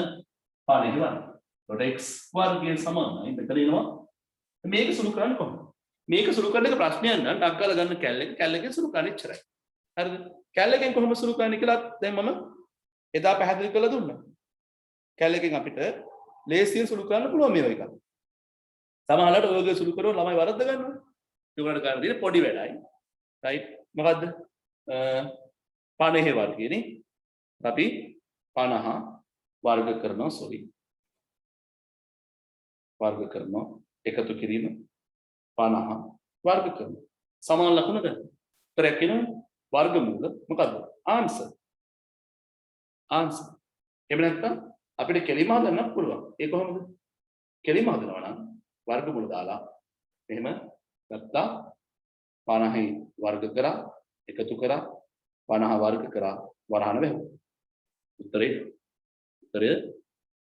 50 වර්ගය. එතකොට x වර්ගය සමානයි මෙතන එනවා මේක සුළු කරන්න කොහොමද? මේක සුළු කරන එක ප්‍රශ්නයක් නෑ. ඩක් ගාලා ගන්න කැල්ලකින් සුළු කරන්න ඉච්චරයි. හරිද? කැල්ලකින් කොහොමද සුළු කරන්නේ කියලා දැන් මම එදා පැහැදිලි කරලා දුන්නා. කැල්ලකින් අපිට ලේසියෙන් සුළු කරන්න පුළුවන් මේ වගේ එකක්. සමහරවිට ඔයගේ සුළු කරව ළමයි වරද්ද ගන්නවා. ඒකට කරන්න තියෙන්නේ පොඩි වැඩයි. රයිට්? මොකද්ද? 50 වර්ගයනේ. අපි 50 වර්ග කරනවා සෝරි. වර්ග කරනවා එකතු කිරීම 50 වර්ග කරනවා සමාන ලකුණ ගන්න. උත්තරයක් එනවා වර්ගමූල මොකද්ද? ආන්සර්. එහෙම නැත්නම් අපිට කෙලිම හදන්න පුළුවන්. ඒ කොහොමද? කෙලිම හදනවා නම් වර්ගමූල දාලා එහෙම ගත්තා 50යි වර්ග කරා එකතු කරා 50 වර්ග කරා වරහන වැහුවා. උත්තරය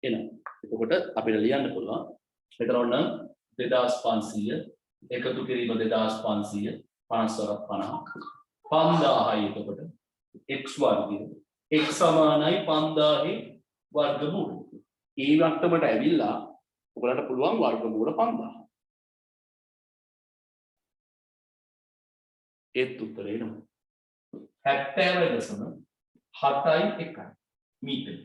එනවා. එතකොට අපිට ලියන්න පුළුවන් මෙතන ඔන්න 2500 එකතු කිරීම 2500 50 5000යි එතකොට x වර්ගය x සමානයි 5000 වර්ගමූල. ඒ වට්ටමට ඇවිල්ලා ඔයගලන්ට පුළුවන් වර්ගමූල 5000. ඒත් උත්තරේ එනවා 70.71 මීටර.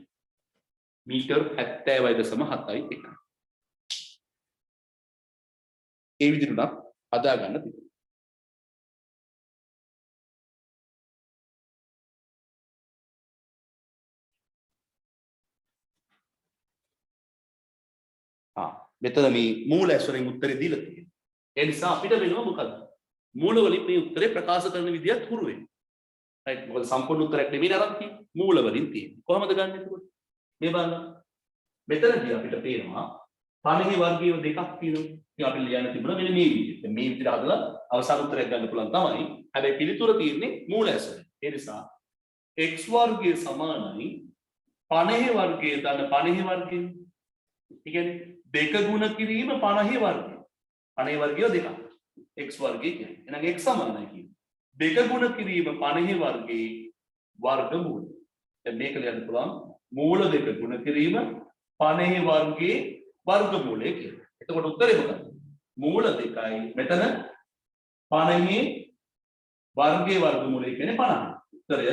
මීටර් 70.71. ඒ විදිහට උනත් හදා ගන්න තිබුණා. මෙතන මේ මූල ඇසුරින් උත්තරේ දීලා තියෙනවා. ඒ නිසා අපිට වෙනවා මොකද්ද? මූල වලින් මේ උත්තරේ ප්‍රකාශ කරන විදියත් හුරු වෙන්න. right මොකද සම්පූර්ණ උත්තරයක් නෙමෙයි අරන් තියෙන්නේ. මූල වලින් තියෙන්නේ. කොහොමද ගන්න එතකොට? මේ බලන්න. මෙතනදී අපිට පේනවා 50 වර්ගයේ දෙකක් තියෙනවා. ඉතින් අපි ලියන්න තිබුණා මෙන්න මේ විදිහට. මේ විදිහට හදලා අවසාන උත්තරයක් ගන්න පුළුවන් තමයි. හැබැයි පිළිතුර තියෙන්නේ මූල ඇසුරෙන්. ඒ නිසා x වර්ගය සමානයි 50 වර්ගයේ දාන්න 50 වර්ගය. ඒ කියන්නේ දෙක ගුණ කිරීම 50 වර්ගය. 50 වර්ගය දෙකක්. x වර්ගය කියන්නේ. එහෙනම් x සමානයි කියන්නේ. දෙක ගුණ කිරීම 50 වර්ගයේ වර්ගමූල. දැන් මේක ලියන්න පුළුවන් මූල දෙක ගුණ කිරීම 50 වර්ගයේ වර්ගමූලය කියලා. එතකොට උත්තරේ මොකක්ද? මූල දෙකයි මෙතන 50 වර්ගයේ වර්ගමූලය කියන්නේ 50. උත්තරය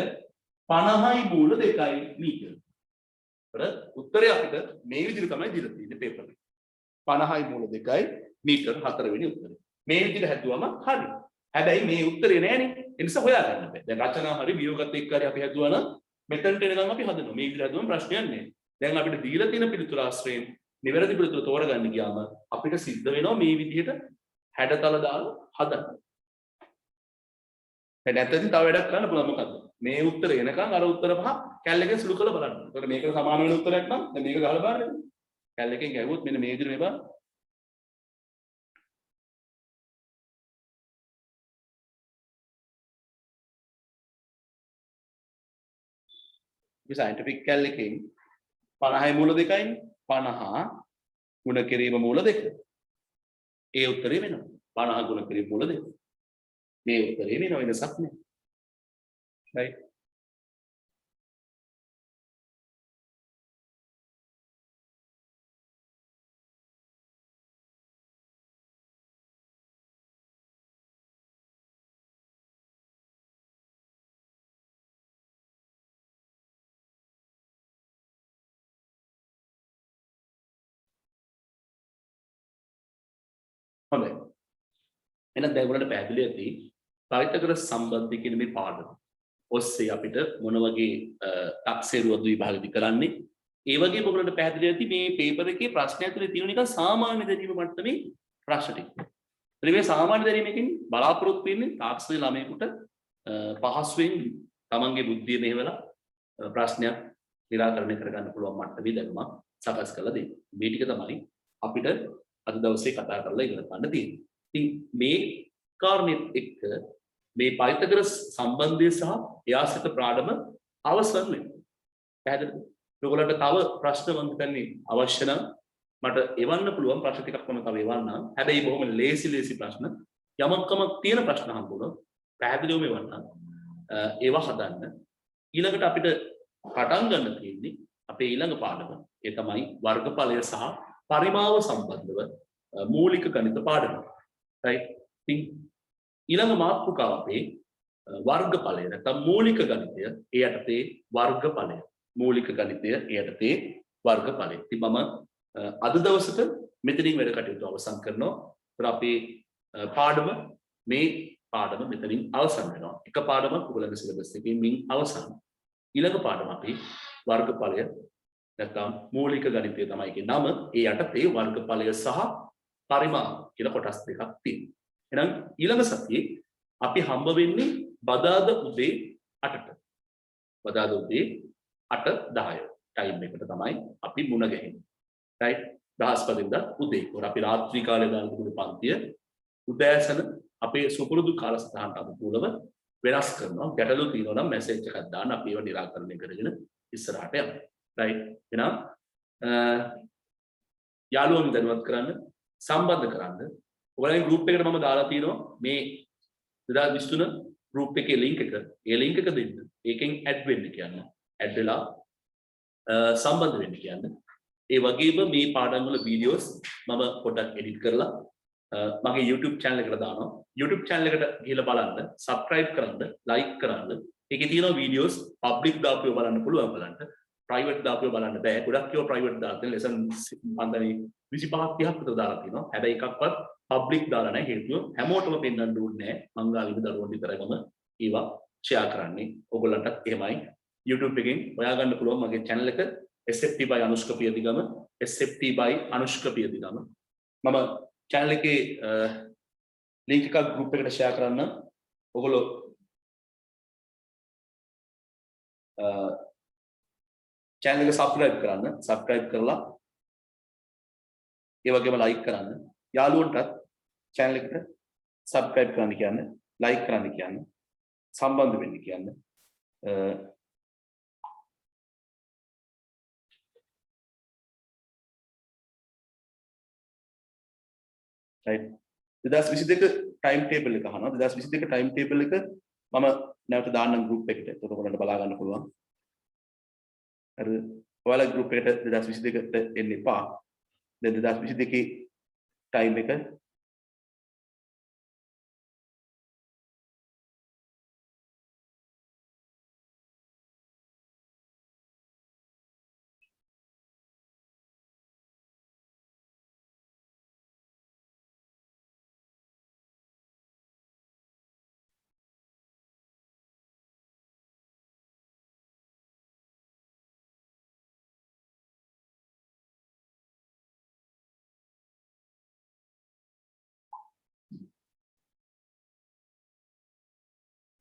50යි මූල දෙකයි මීටර. උත්තරය අපිට මේ විදිහට තමයි දීලා තියෙන්නේ පේපර් එකේ. 50යි මූල දෙකයි මීටර 4 වෙනි උත්තරේ. මේ විදිහට හැදුවම හරි. හැබැයි මේ උත්තරේ නෑනේ. ඒ නිසා හොයාගන්න බෑ. දැන් රචනා හරි වියෝගත් එක්ක හරි අපි හැදුවා නම් මෙතනට එනකම් අපි හදනවා. මේ විදිහට හදුවම ප්‍රශ්නයක් නෑ. දැන් අපිට දීලා තියෙන පිළිතුර ආශ්‍රයෙන් නිවැරදි පිළිතුර තෝරගන්න ගියාම අපිට සිද්ධ වෙනවා මේ විදිහට හැඩතල දාලා හදන්න. දැන් නැත්නම් තව වැඩක් කරන්න පුළුවන් මොකද්ද? මේ උත්තරේ එනකම් අර උත්තර පහ කැල් එකෙන් සුළු කරලා බලන්න. ඒකට මේකට සමාන වෙන උත්තරයක් නම් දැන් මේක ගහලා බලන්න. කැල් එකෙන් ගැහුවොත් මෙන්න මේ විදිහට මේ බලන්න. මේ සයන්ටිෆික් කැල් එකෙන් 50යි මූල දෙකයිනේ. 50 ගුණ කිරීම මූල දෙක. ඒ උත්තරේ වෙනවා. 50 ගුණ කිරීම මූල දෙක. මේ උත්තරේ වෙනව වෙනසක් නෑ. right හොඳයි. එහෙනම් දැන් ඔයාලට පැහැදිලි ඇති පයිතගොරස් සම්බන්ධය කියන මේ පාඩම ඔස්සේ අපිට මොන වගේ තක්සේරුවක්ද විභාගෙදි කරන්නේ ඒ වගේම ඔයගොල්ලන්ට පැහැදිලි ඇති මේ පේපර් එකේ ප්‍රශ්න ඇතුලේ තියෙන නිකන් සාමාන්‍ය දැනීම මට්ටමේ ප්‍රශ්න ටික. ඉතින් මේ සාමාන්‍ය දැනීමකින් බලාපොරොත්තු වෙන්නේ තාක්ෂණයේ ළමයෙකුට පහසුවෙන් තමන්ගේ බුද්ධිය මෙහෙवला ප්‍රශ්නයක් निराකරණය කරගන්න පුළුවන් මට්ටමේ දැනුමක් සකස් කරලා දෙන්න. මේ ටික තමයි අපිට අද දවසේ කතා කරලා ඉගෙන ගන්න තියෙන්නේ. ඉතින් මේ කාරණෙත් එක්ක මේ පයිතගොරස් සම්බන්ධය සහ එයාසිත ප්‍රාඩම අවසන් වෙනවා. පැහැදිලිද? ඔයගොල්ලන්ට තව ප්‍රශ්න මම හිතන්නේ අවශ්‍ය නම් මට එවන්න පුළුවන් ප්‍රශ්න ටිකක් මම තව එවන්නම්. හැබැයි බොහොම ලේසි ප්‍රශ්න. යමක්කමක් තියෙන ප්‍රශ්න හම්බුනොත් පැහැදිලිවම එවන්නම්. ඒවා හදන්න. ඊළඟට අපිට පටන් ගන්න තියෙන්නේ අපේ ඊළඟ පාඩම. ඒ තමයි වර්ගඵලය සහ පරිමාව සම්බන්ධව මූලික ගණිත පාඩම. right? ඉතින් ඊළඟ මාතෘකාව අපේ වර්ගඵලය නැත්නම් මූලික ගණිතය ඒ යටතේ වර්ගඵලය. මූලික ගණිතය ඒ යටතේ වර්ගඵලය. ඉතින් මම අද දවසට මෙතනින් වැඩ කටයුතු අවසන් කරනවා. ඒතර අපේ පාඩම මේ පාඩම මෙතනින් අවසන් වෙනවා. එක පාඩමක් ඔයගොල්ලන්ගේ සිලබස් එකකින් මින් අවසන්. ඊළඟ පාඩම අපි වර්ගඵලය නැත්නම් මූලික ගණිතය තමයි ඒකේ නම. ඒ යටතේ වර්ගඵලය සහ පරිමාව කියලා කොටස් දෙකක් තියෙනවා. එහෙනම් ඊළඟ සතියේ අපි හම්බ වෙන්නේ බදාදා උදේ 8ට. බදාදා උදේ 8:10 ටයිම් එකට තමයි අපි මුණ ගැහෙන්නේ. right? බ්‍රහස්පතින්දා උදේ. ඔර අපි රාත්‍රී කාලේ දාන දුරු පන්තිය උදෑසන අපේ සුපුරුදු කාලසටහනට අනුකූලව වෙනස් කරනවා. ගැටලු තියෙනවා නම් මැසේජ් එකක් දාන්න අපි ඒවා निराකරණය කරගෙන ඉස්සරහට යමු. right? එහෙනම් යාළුවෝ දැනුවත් කරන්න සම්බන්ධ කරන්න. ඔයාලගේ group එකට මම දාලා තියෙනවා මේ 2023 group එකේ link එක. ඒ link එක දෙන්න. ඒකෙන් add වෙන්න කියන්න. add වෙලා සම්බන්ධ වෙන්න කියන්න. ඒ වගේම මේ පාඩම් වල videos මම පොඩ්ඩක් edit කරලා මගේ YouTube channel එකට දානවා. YouTube channel එකට ගිහලා බලන්න, subscribe කරන්න, like කරන්න. ඒකේ තියෙනවා videos public දාපුව බලන්න පුළුවන් බලන්න. private දාපුව බලන්න බෑ. ගොඩක් ඒවා private දාලා තියෙන lesson මන්දනේ 25ක් 30ක් විතර දාලා තියෙනවා. හැබැයි එකක්වත් public දාලා නැහැ. හේතුව හැමෝටම පෙන්වන්න ඕනේ නැහැ. මංගාලික දරුවන්ට විතරයි මම ඒවා share කරන්නේ. ඔයගොල්ලන්ටත් එහෙමයි. YouTube එකෙන් හොයාගන්න පුළුවන් මගේ channel එක SFT by Anushka පියදිගම SFT by Anushka පියදිගම. මම channel එකේ ලින්ක් එකක් group එකට share කරන්න. ඔයගොල්ලෝ channel එක subscribe කරලා ඒ වගේම like කරන්න. යාළුවන්ටත් channel එකට subscribe කරන්න කියන්න, like කරන්න කියන්න, සම්බන්ධ වෙන්න කියන්න. right 2022 time table එක අහනවා 2022 time table එක මම නැවත දාන්නම් group එකට එතකොට ඔයගොල්ලන්ට බලා ගන්න පුළුවන් හරිද ඔයාලා group එකට 2022ට එන්න එපා දැන් 2022 time එක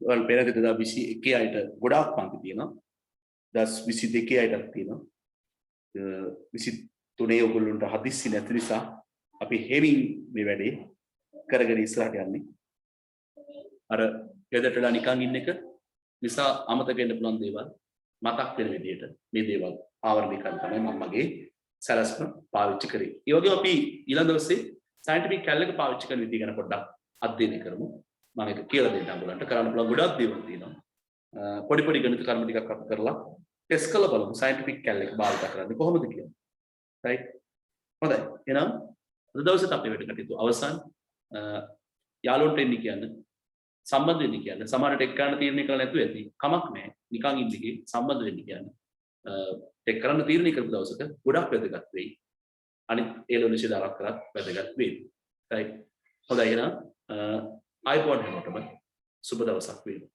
වල පෙරක 2021 අයට ගොඩාක් පන්ති තියෙනවා 2022 අයටත් තියෙනවා 23 ඔයගොල්ලන්ට හදිස්සි නැති නිසා අපි හෙමින් මේ වැඩේ කරගෙන ඉස්සරහට යන්නේ අර ගෙදරටලා නිකන් ඉන්න එක නිසා අමතක වෙන්න පුළුවන් දේවල් මතක් වෙන විදිහට මේ දේවල් ආවරණය කරන්න තමයි මම මගේ සැලැස්ම පාවිච්චි කරේ. ඒ වගේම අපි ඊළඟ දවසේ සයන්ටිෆික් කැල් එක පාවිච්චි කරන විදිහ ගැන පොඩ්ඩක් අධ්‍යයනය කරමු. මම ඒක කියලා දෙන්නම් ඔයගොල්ලන්ට කරන්න පුළුවන් ගොඩක් දේවල් තියෙනවා. පොඩි ගණිත කර්ම ටිකක් අපි කරලා ටෙස්ට් කරලා බලමු සයන්ටිෆික් කැල් එක භාවිත කරන්නේ කොහොමද කියලා. රයිට්. හොඳයි. එහෙනම් අද දවසේත් අපේ වැඩ කටයුතු අවසන්. යාළුවන්ට එන්න කියන්නේ සම්බන්ධ වෙන්න කියන්නේ සමහරට එක් ගන්න තීරණය කරලා නැතුව ඇති. කමක් නැහැ. නිකන් ඉන්නකේ සම්බන්ධ වෙන්න කියන්නේ. එක් කරන්න තීරණය කරපු දවසක ගොඩක් වැදගත් වෙයි. අනිත් ඒලෝ නිෂේධ ආරක් කරත් වැදගත් වෙයි. රයිට්. හොඳයි එහෙනම් ආයිබෝන් හැමෝටම සුබ දවසක් වේවා.